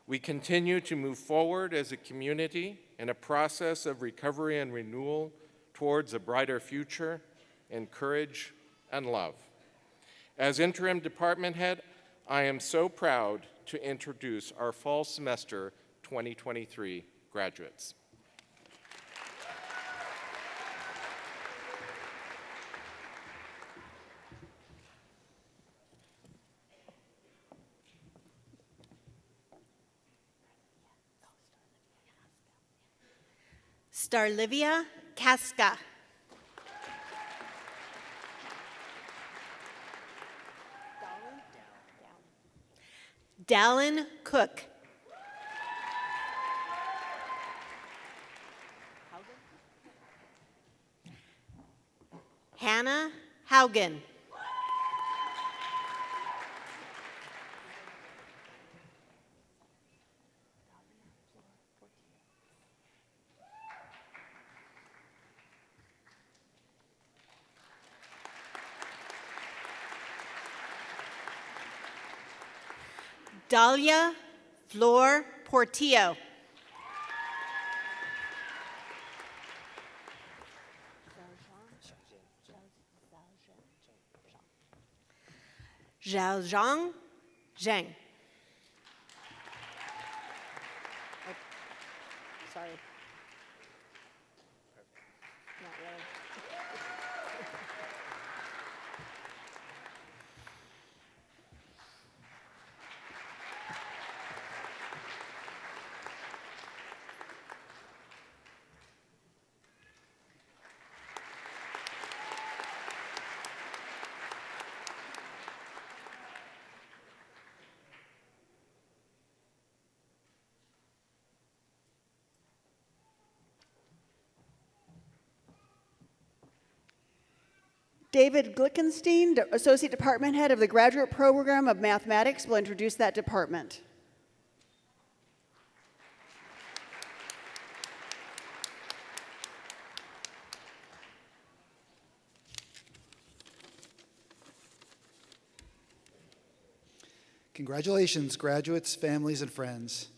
We continue to move forward as a community in a process of recovery and renewal towards a brighter future in courage and love. As interim department head, I am so proud to introduce our fall semester 2023 graduates. Starlivia Casca. Dallin Cook. Hannah Haugen. Dahlia Flor Portillo. Zhaozhang Zheng. Oh, sorry. Not really. David Glickenstein, Associate Department Head of the Graduate Program of Mathematics, will introduce that department. Congratulations, graduates, families, and friends.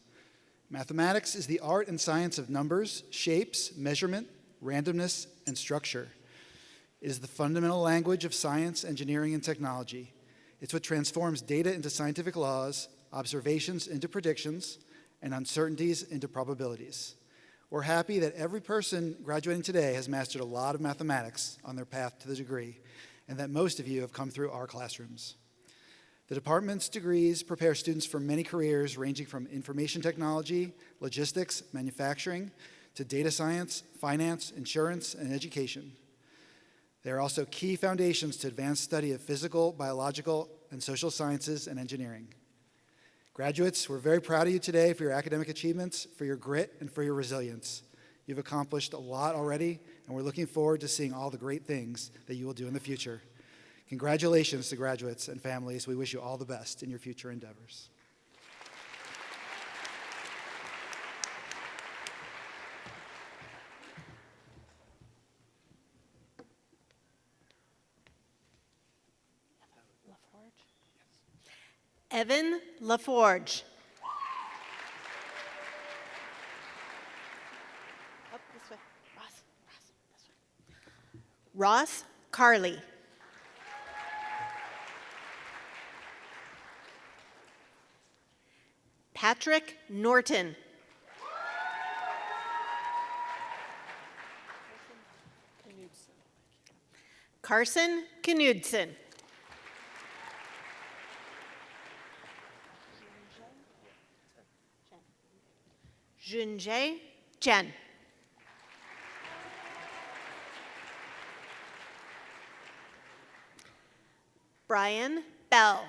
Mathematics is the art and science of numbers, shapes, measurement, randomness, and structure. It is the fundamental language of science, engineering, and technology. It's what transforms data into scientific laws, observations into predictions, and uncertainties into probabilities. We're happy that every person graduating today has mastered a lot of mathematics on their path to the degree, and that most of you have come through our classrooms. The department's degrees prepare students for many careers ranging from information technology, logistics, manufacturing, to data science, finance, insurance, and education. They are also key foundations to advanced study of physical, biological, and social sciences and engineering. Graduates, we're very proud of you today for your academic achievements, for your grit, and for your resilience. You've accomplished a lot already, and we're looking forward to seeing all the great things that you will do in the future. Congratulations to graduates and families. We wish you all the best in your future endeavors. Evan LaForge. Up this way. Ross, this way. Ross Carley. Patrick Norton. Carson Knudsen. Junjae Chen. Brian Bell.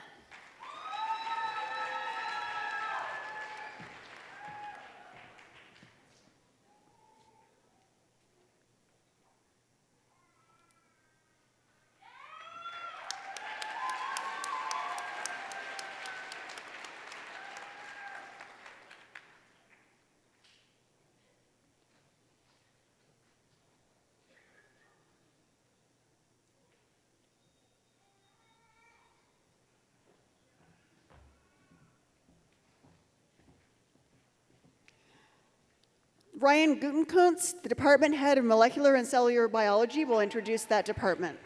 Brian Gutenkunst, the department head of molecular and cellular biology, will introduce that department.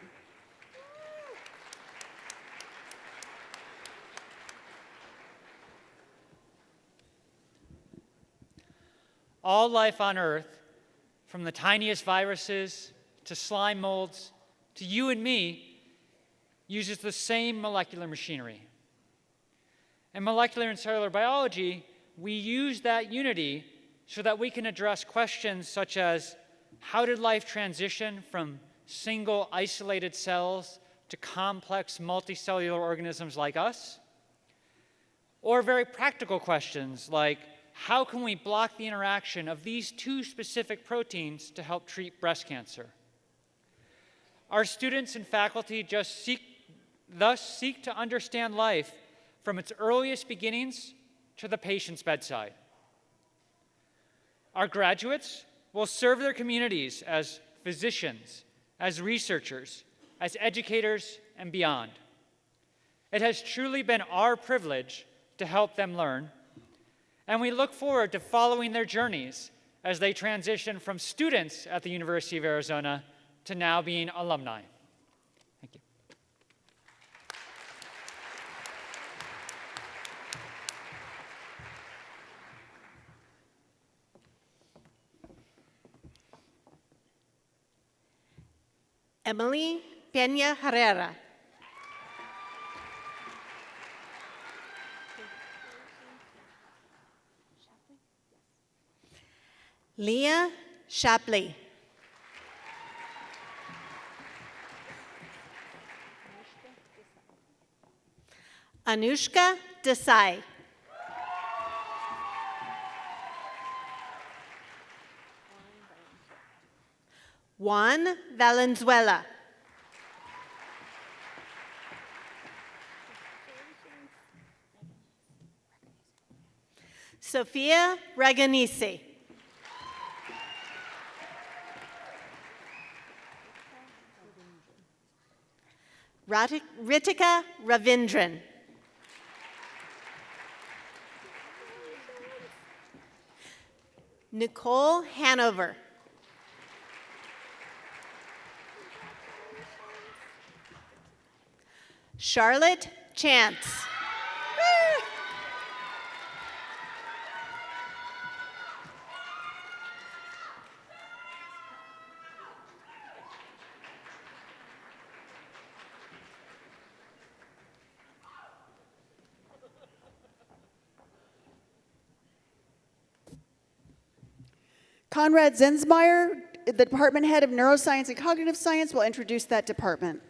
All life on Earth, from the tiniest viruses to slime molds to you and me, uses the same molecular machinery. In molecular and cellular biology, we use that unity so that we can address questions such as, how did life transition from single isolated cells to complex multicellular organisms like us? Or very practical questions like, how can we block the interaction of these two specific proteins to help treat breast cancer? Our students and faculty thus seek to understand life from its earliest beginnings to the patient's bedside. Our graduates will serve their communities as physicians, as researchers, as educators, and beyond. It has truly been our privilege to help them learn, and we look forward to following their journeys as they transition from students at the University of Arizona to now being alumni. Thank you. Emily Peña Herrera. Leah Shapley. Anushka Desai. Juan Valenzuela. Sofia Reganisi. Ritika Ravindran. Nicole Hanover. Charlotte Chance. Conrad Zensmeyer, the department head of neuroscience and cognitive science, will introduce that department.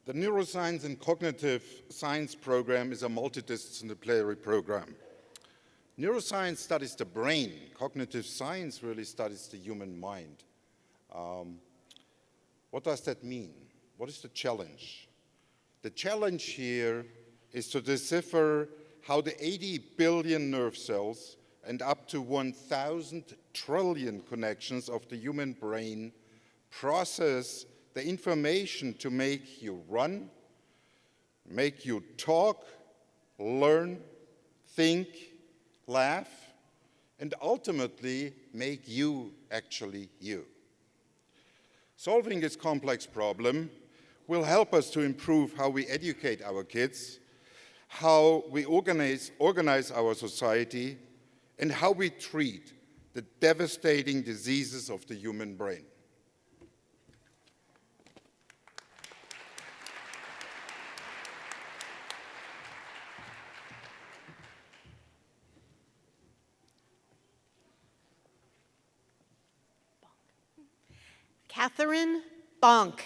The Neuroscience and Cognitive Science program is a multidisciplinary program. Neuroscience studies the brain. Cognitive science really studies the human mind. What does that mean? What is the challenge? The challenge here is to decipher how the 80 billion nerve cells and up to 1,000 trillion connections of the human brain process the information to make you run, make you talk, learn, think, laugh, and ultimately make you actually you. Solving this complex problem will help us to improve how we educate our kids, how we organize our society, and how we treat the devastating diseases of the human brain. Catherine Bonk.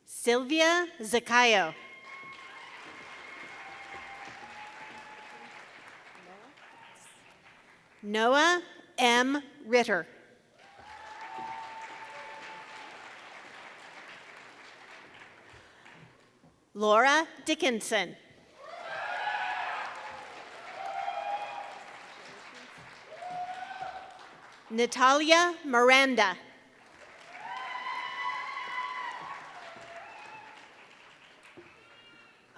Sylvia Zakayo. Noah M. Ritter. Laura Dickinson. Natalia Miranda.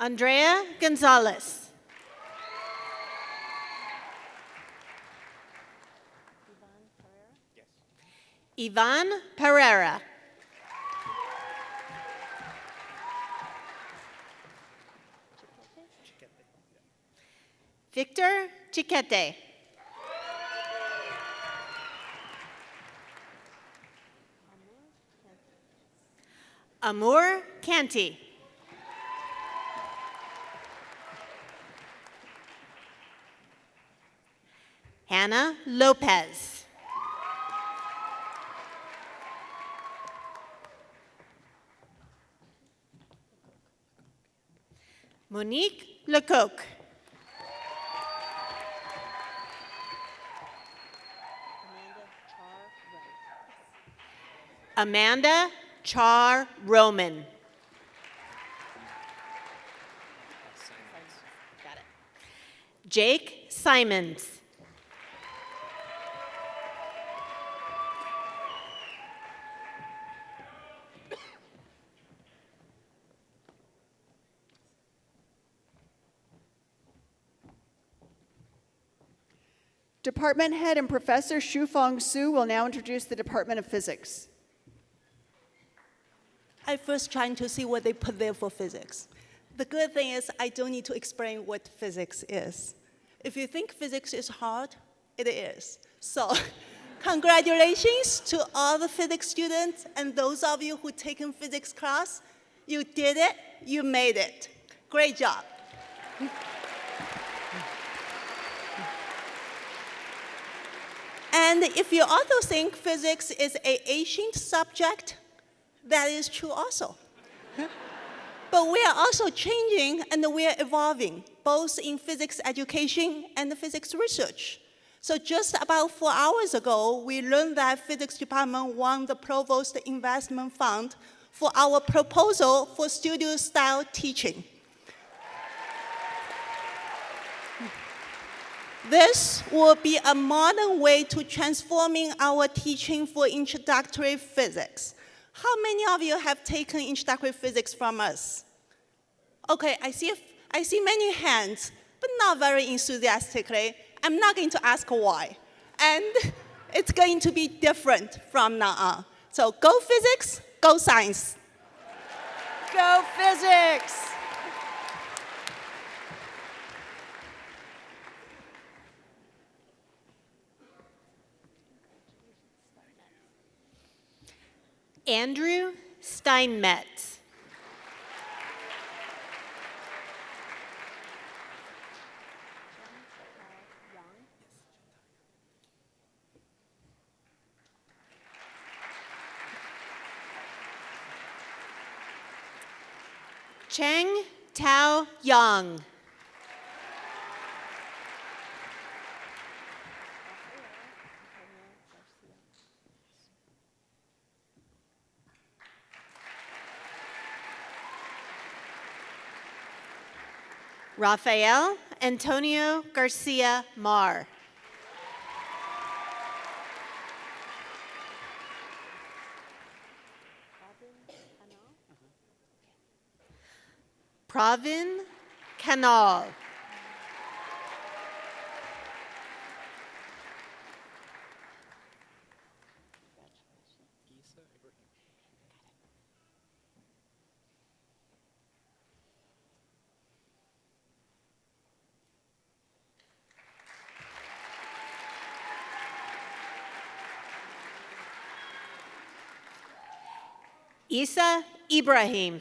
Andrea Gonzalez. Ivan Pereira. Victor Chiquete. Amour Canty. Hannah Lopez. Monique Lecoq. Amanda Char Roman. Got it. Jake Simons. Department Head and Professor Shufang Su will now introduce the Department of Physics. I first trying to see what they put there for physics. The good thing is I don't need to explain what physics is. If you think physics is hard, it is. So congratulations to all the physics students and those of you who taken physics class. You did it, you made it. Great job. And if you also think physics is an ancient subject, that is true also. But we are also changing and we are evolving, both in physics education and physics research. So just about 4 hours ago, we learned that physics department won the Provost Investment Fund for our proposal for studio-style teaching. This will be a modern way to transforming our teaching for introductory physics. How many of you have taken introductory physics from us? Okay, I see many hands, but not very enthusiastically. I'm not going to ask why. And it's going to be different from now on. So go physics, go science. Go physics! Andrew Steinmetz. Cheng Tao Yang. Rafael Antonio Garcia Mar. Pravin Kanal. Isa Ibrahim.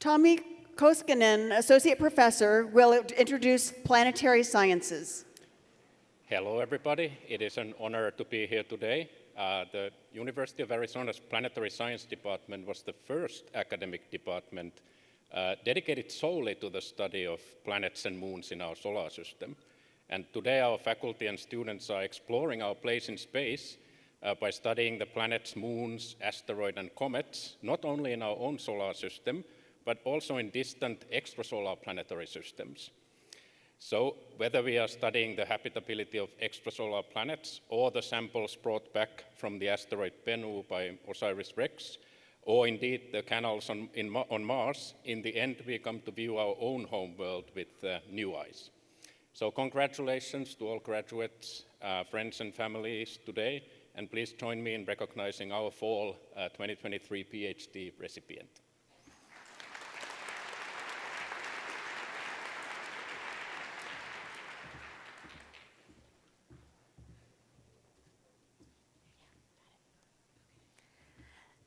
Tommy Koskinen, Associate Professor, will introduce planetary sciences. Hello, everybody. It is an honor to be here today. The University of Arizona's Planetary Science Department was the first academic department dedicated solely to the study of planets and moons in our solar system. And today our faculty and students are exploring our place in space by studying the planets, moons, asteroids, and comets, not only in our own solar system, but also in distant extrasolar planetary systems. So whether we are studying the habitability of extrasolar planets or the samples brought back from the asteroid Bennu by OSIRIS-REx, or indeed the canals on Mars, in the end we come to view our own home world with new eyes. So congratulations to all graduates, friends and families today, and please join me in recognizing our fall 2023 PhD recipient.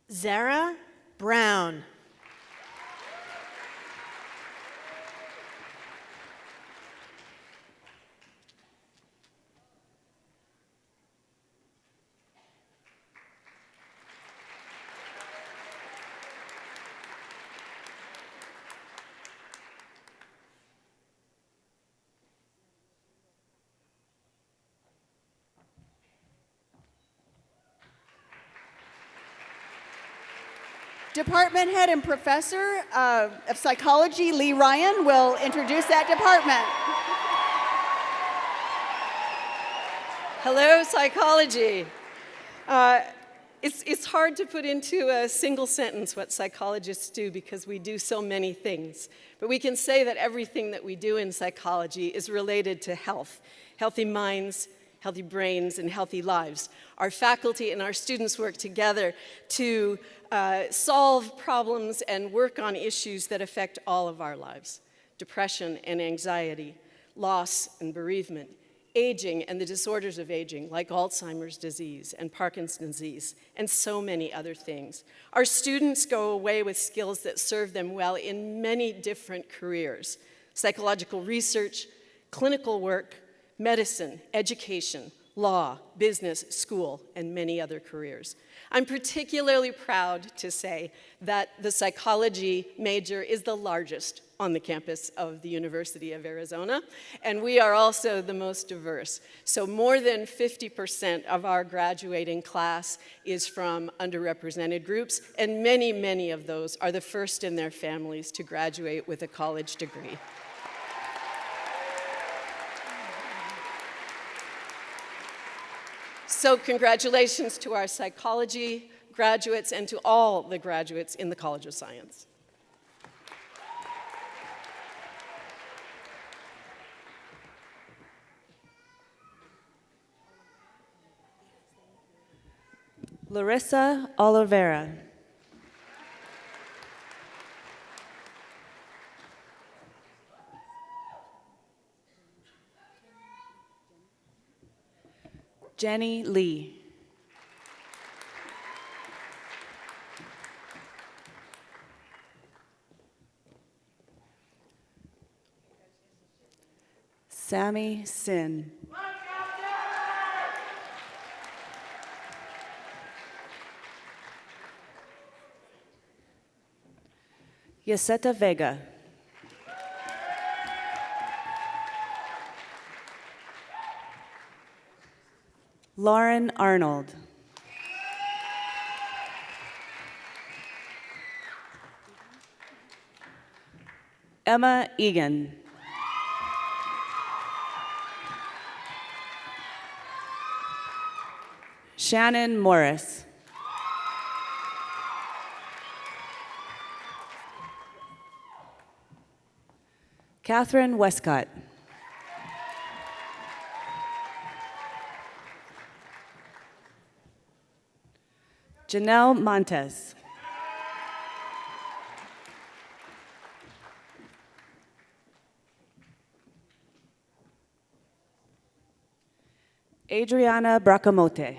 Zara Brown. Department head and professor of psychology, Lee Ryan, will introduce that department. Hello, psychology. It's hard to put into a single sentence what psychologists do because we do so many things. But we can say that everything that we do in psychology is related to health, healthy minds, healthy brains, and healthy lives. Our faculty and our students work together to solve problems and work on issues that affect all of our lives. Depression and anxiety, loss and bereavement, aging and the disorders of aging, like Alzheimer's disease and Parkinson's disease, and so many other things. Our students go away with skills that serve them well in many different careers: psychological research, clinical work, medicine, education, law, business, school, and many other careers. I'm particularly proud to say that the psychology major is the largest on the campus of the University of Arizona, and we are also the most diverse. So more than 50% of our graduating class is from underrepresented groups, and many, many of those are the first in their families to graduate with a college degree. So congratulations to our psychology graduates and to all the graduates in the College of Science. Larissa Oliveira. Jenny Lee. Sammy Sin. Yeseta Vega. Lauren Arnold. Emma Egan. Shannon Morris. Catherine Westcott. Janelle Montes. Adriana Bracamote.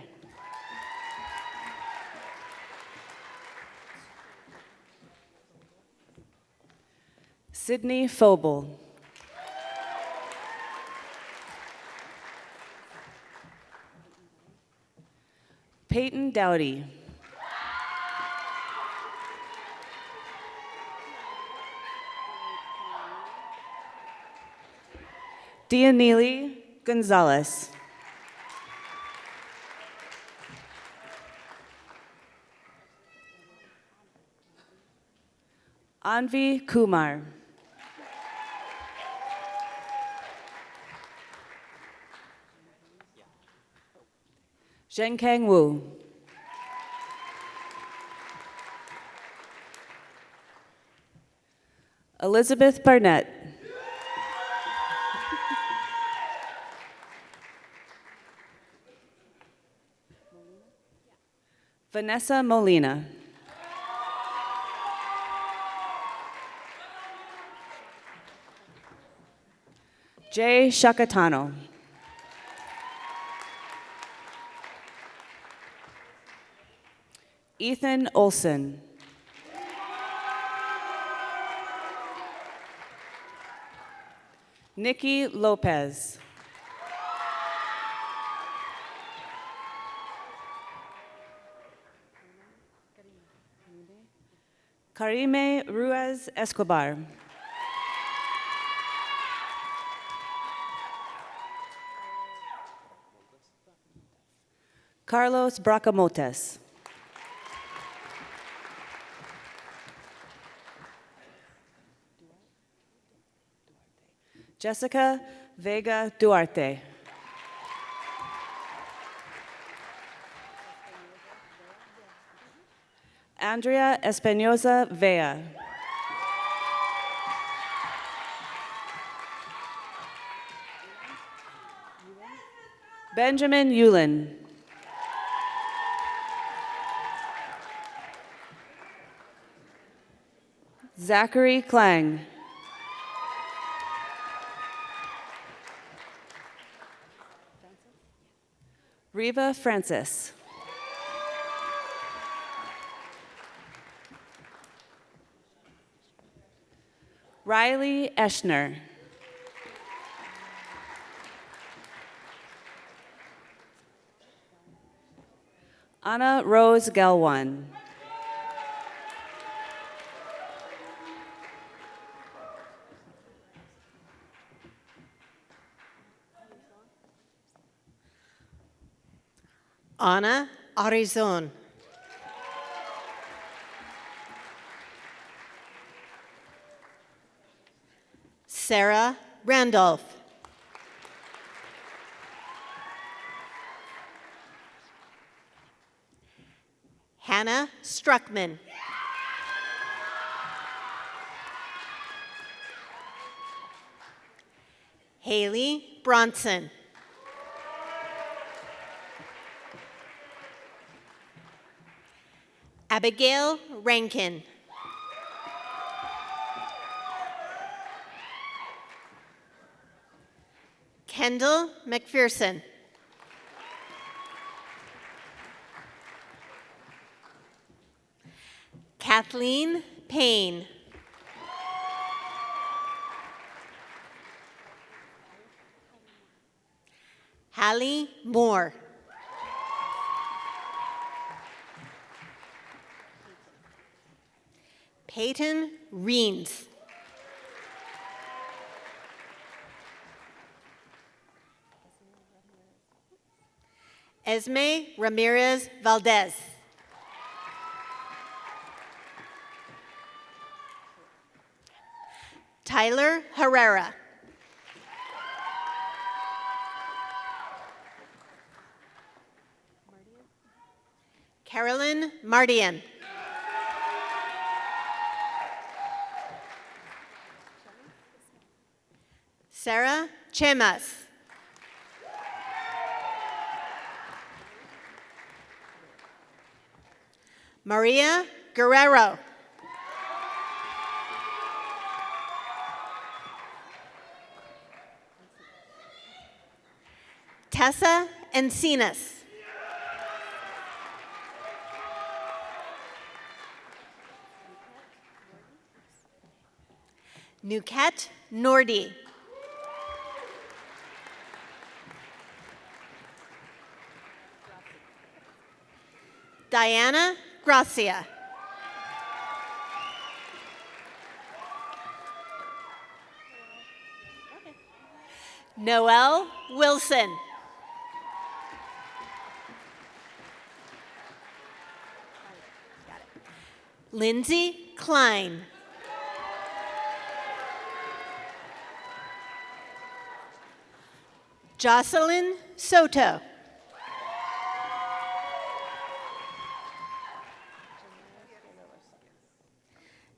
Sydney Fobel. Peyton Dowdy. Dianili Gonzalez. Anvi Kumar. Zhenkang Wu. Elizabeth Barnett. Vanessa Molina. Jay Shakatano. Ethan Olson. Nikki Lopez. Karime Ruiz Escobar. Carlos Bracamotes. Jessica Vega Duarte. Andrea Espinoza Vea. Benjamin Yulin. Zachary Klang. Riva Francis. Riley Eschner. Anna Rose Galwan. Ana Arizon. Sarah Randolph. Hannah Struckman. Haley Bronson. Abigail Rankin. Kendall McPherson. Kathleen Payne. Hallie Moore. Peyton Reens. Esme Ramirez Valdez. Tyler Herrera. Carolyn Mardian. Sarah Chemas. Maria Guerrero. Tessa Encinas. Nuket Nordi. Diana Gracia. Noelle Wilson. Lindsay Klein. Jocelyn Soto.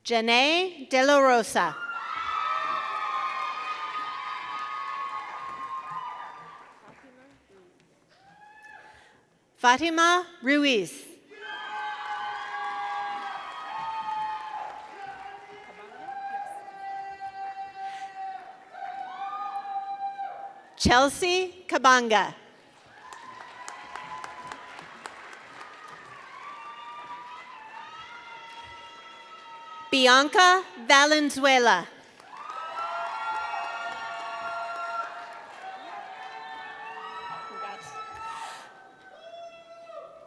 Janae De La Rosa. Fatima Ruiz. Chelsea Kabanga. Bianca Valenzuela.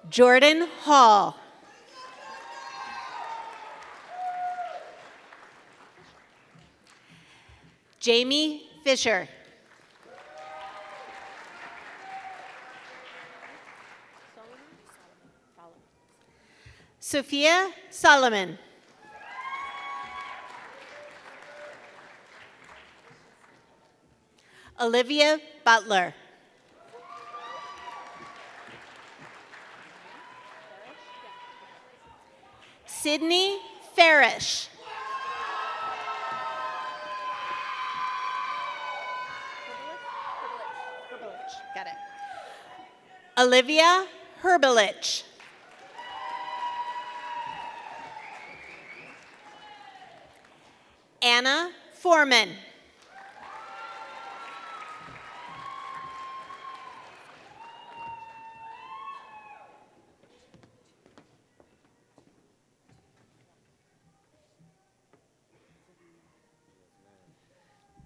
Jordan Hall. Jamie Fisher. Sophia Solomon. Olivia Butler. Sydney Farish. Got it. Olivia Herbelich. Anna Foreman.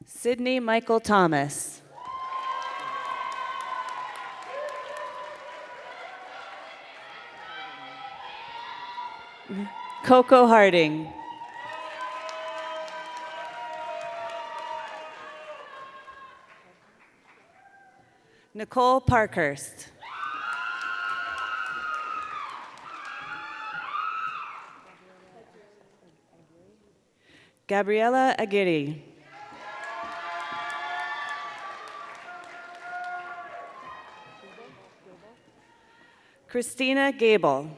Sydney Michael Thomas. Coco Harding. Nicole Parkhurst. Gabriela Aguirre. Christina Gable.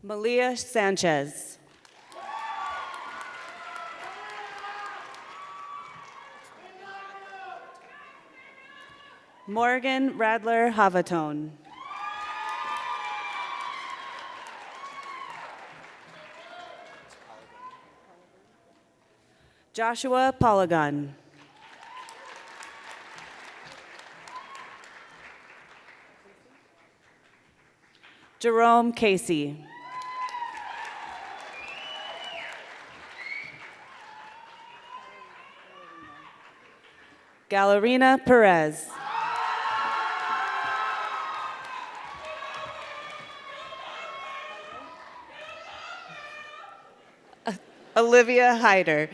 Malia Sanchez. Morgan Radler Havatone. Joshua Polygon. Jerome Casey. Gallerina Perez. Olivia Hyder.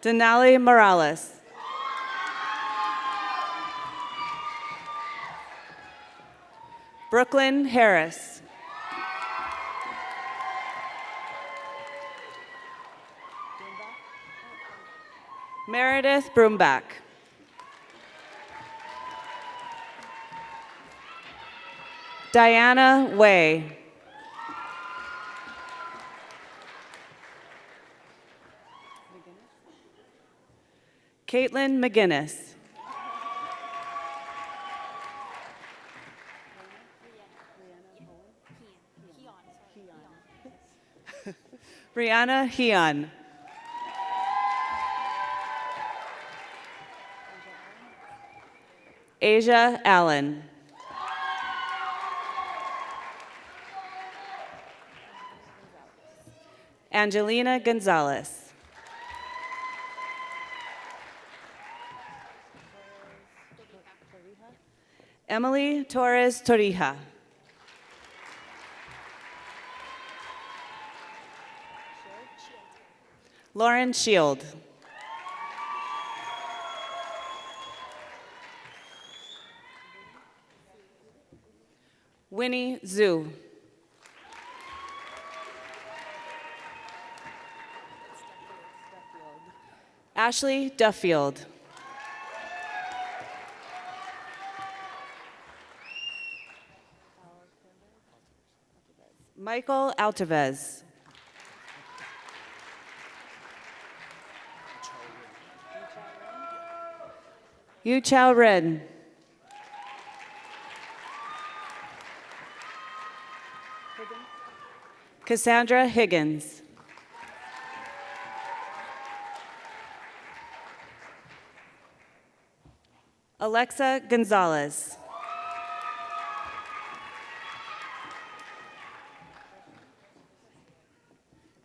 Denali Morales. Brooklyn Harris. Meredith Broombach. Diana Way. Caitlin McGinnis. Brianna Heon. Asia Allen. Angelina Gonzalez. Emily Torres Torija. Lauren Shield. Winnie Zhu. Ashley Duffield. Michael Altavez. Yu Chao Ren. Cassandra Higgins. Alexa Gonzalez.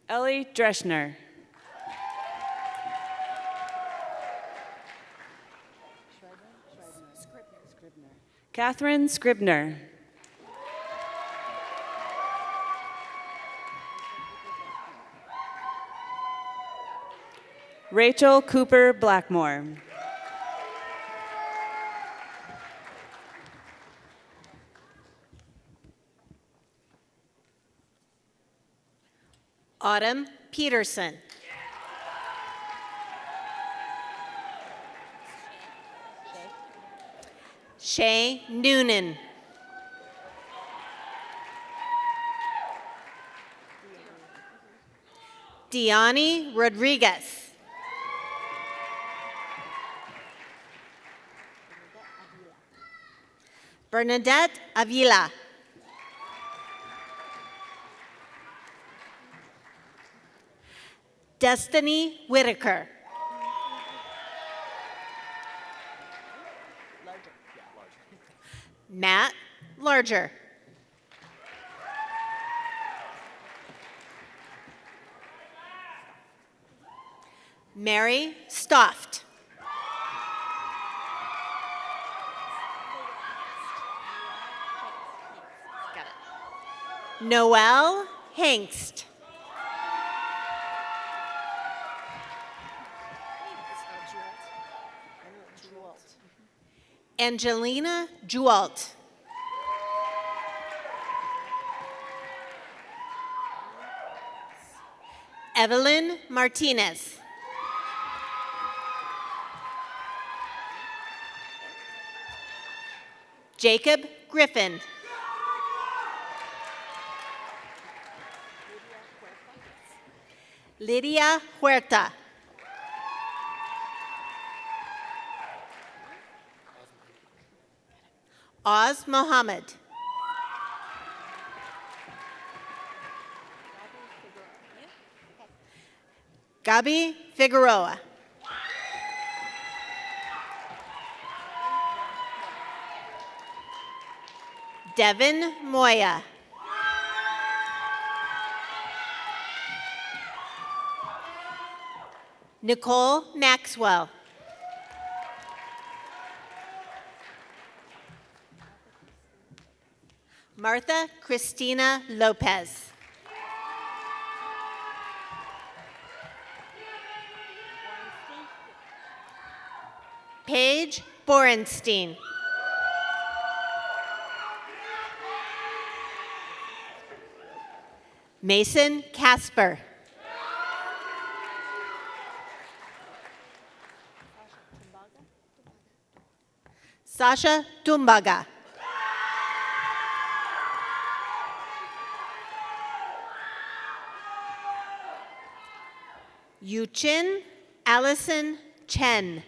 Ellie Dreschner. Catherine Scribner. Rachel Cooper Blackmore. Autumn Peterson. Shay Noonan. Diani Rodriguez. Bernadette Avila. Destiny Whitaker. Matt Larger. Mary Stoft. Got it. Noelle Hengst. Angelina Jewalt. Evelyn Martinez. Jacob Griffin. Lydia Huerta. Oz Mohammed. Gabi Figueroa. Devin Moya. Nicole Maxwell. Martha Christina Lopez. Paige Borenstein. Mason Casper. Sasha Tumbaga. Yuchin Allison Chen.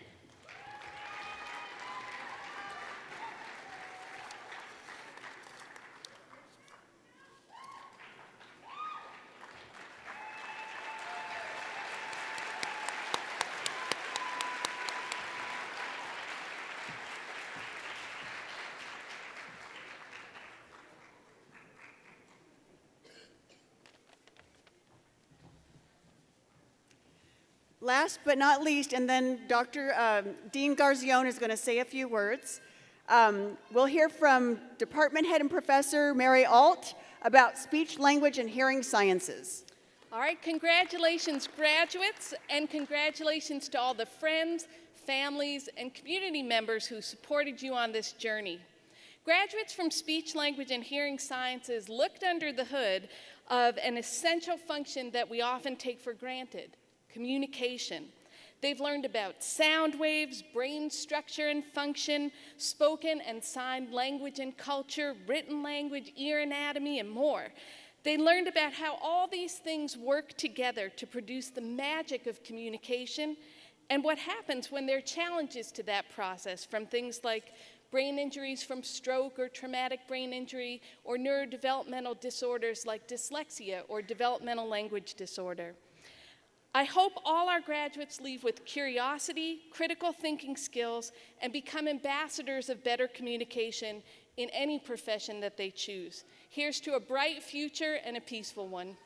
Last but not least, and then Dr. Dean Garzione is going to say a few words. We'll hear from department head and professor Mary Alt about speech, language, and hearing sciences. All right, congratulations, graduates, and congratulations to all the friends, families, and community members who supported you on this journey. Graduates from speech, language, and hearing sciences looked under the hood of an essential function that we often take for granted, communication. They've learned about sound waves, brain structure and function, spoken and signed language and culture, written language, ear anatomy, and more. They learned about how all these things work together to produce the magic of communication and what happens when there are challenges to that process, from things like brain injuries from stroke or traumatic brain injury, or neurodevelopmental disorders like dyslexia or developmental language disorder. I hope all our graduates leave with curiosity, critical thinking skills, and become ambassadors of better communication in any profession that they choose. Here's to a bright future and a peaceful one.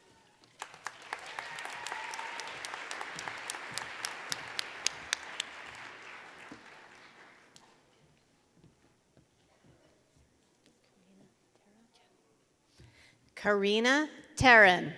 Karina Terran.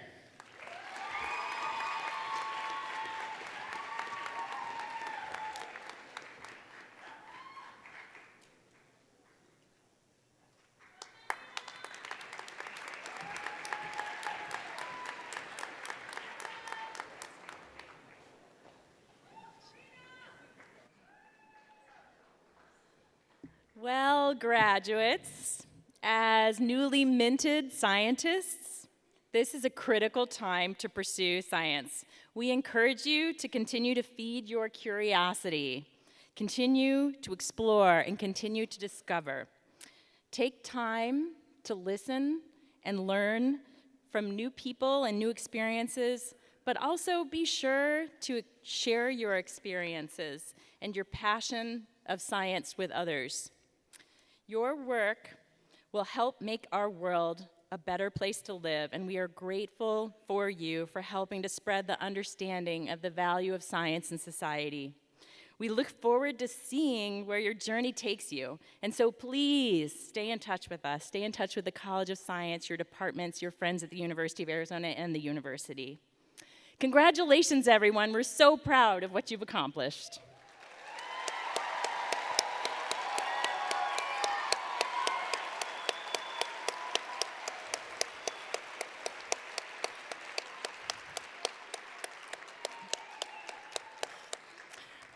Well, graduates, as newly minted scientists, this is a critical time to pursue science. We encourage you to continue to feed your curiosity, continue to explore, and continue to discover. Take time to listen and learn from new people and new experiences, but also be sure to share your experiences and your passion of science with others. Your work will help make our world a better place to live, and we are grateful for you for helping to spread the understanding of the value of science in society. We look forward to seeing where your journey takes you, and so please stay in touch with us. Stay in touch with the College of Science, your departments, your friends at the University of Arizona, and the university. Congratulations, everyone. We're so proud of what you've accomplished.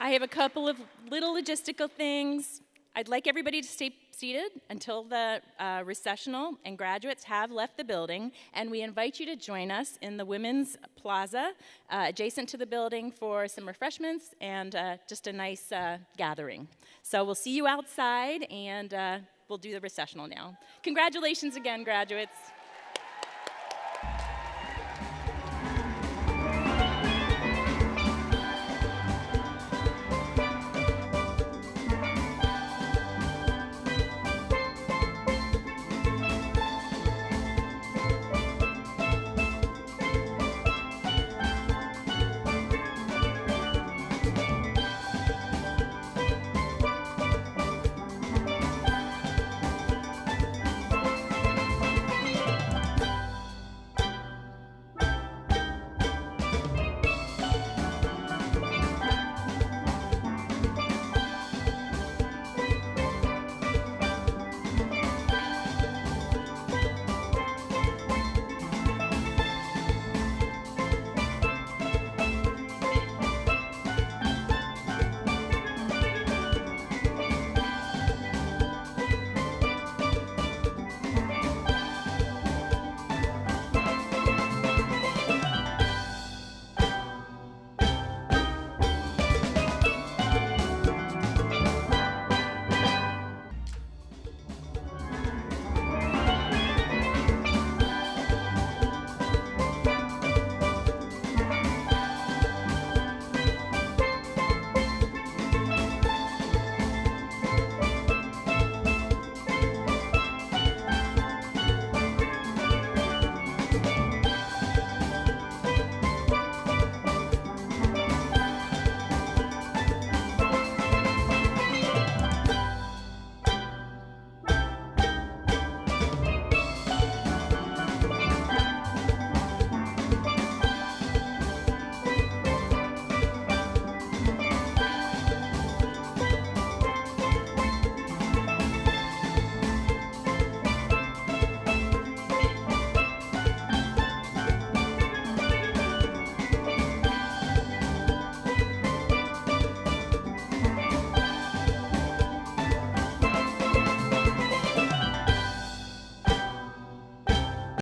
I have a couple of little logistical things. I'd like everybody to stay seated until the recessional and graduates have left the building, and we invite you to join us in the Women's Plaza adjacent to the building for some refreshments and just a nice gathering. So we'll see you outside, and we'll do the recessional now. Congratulations again, graduates.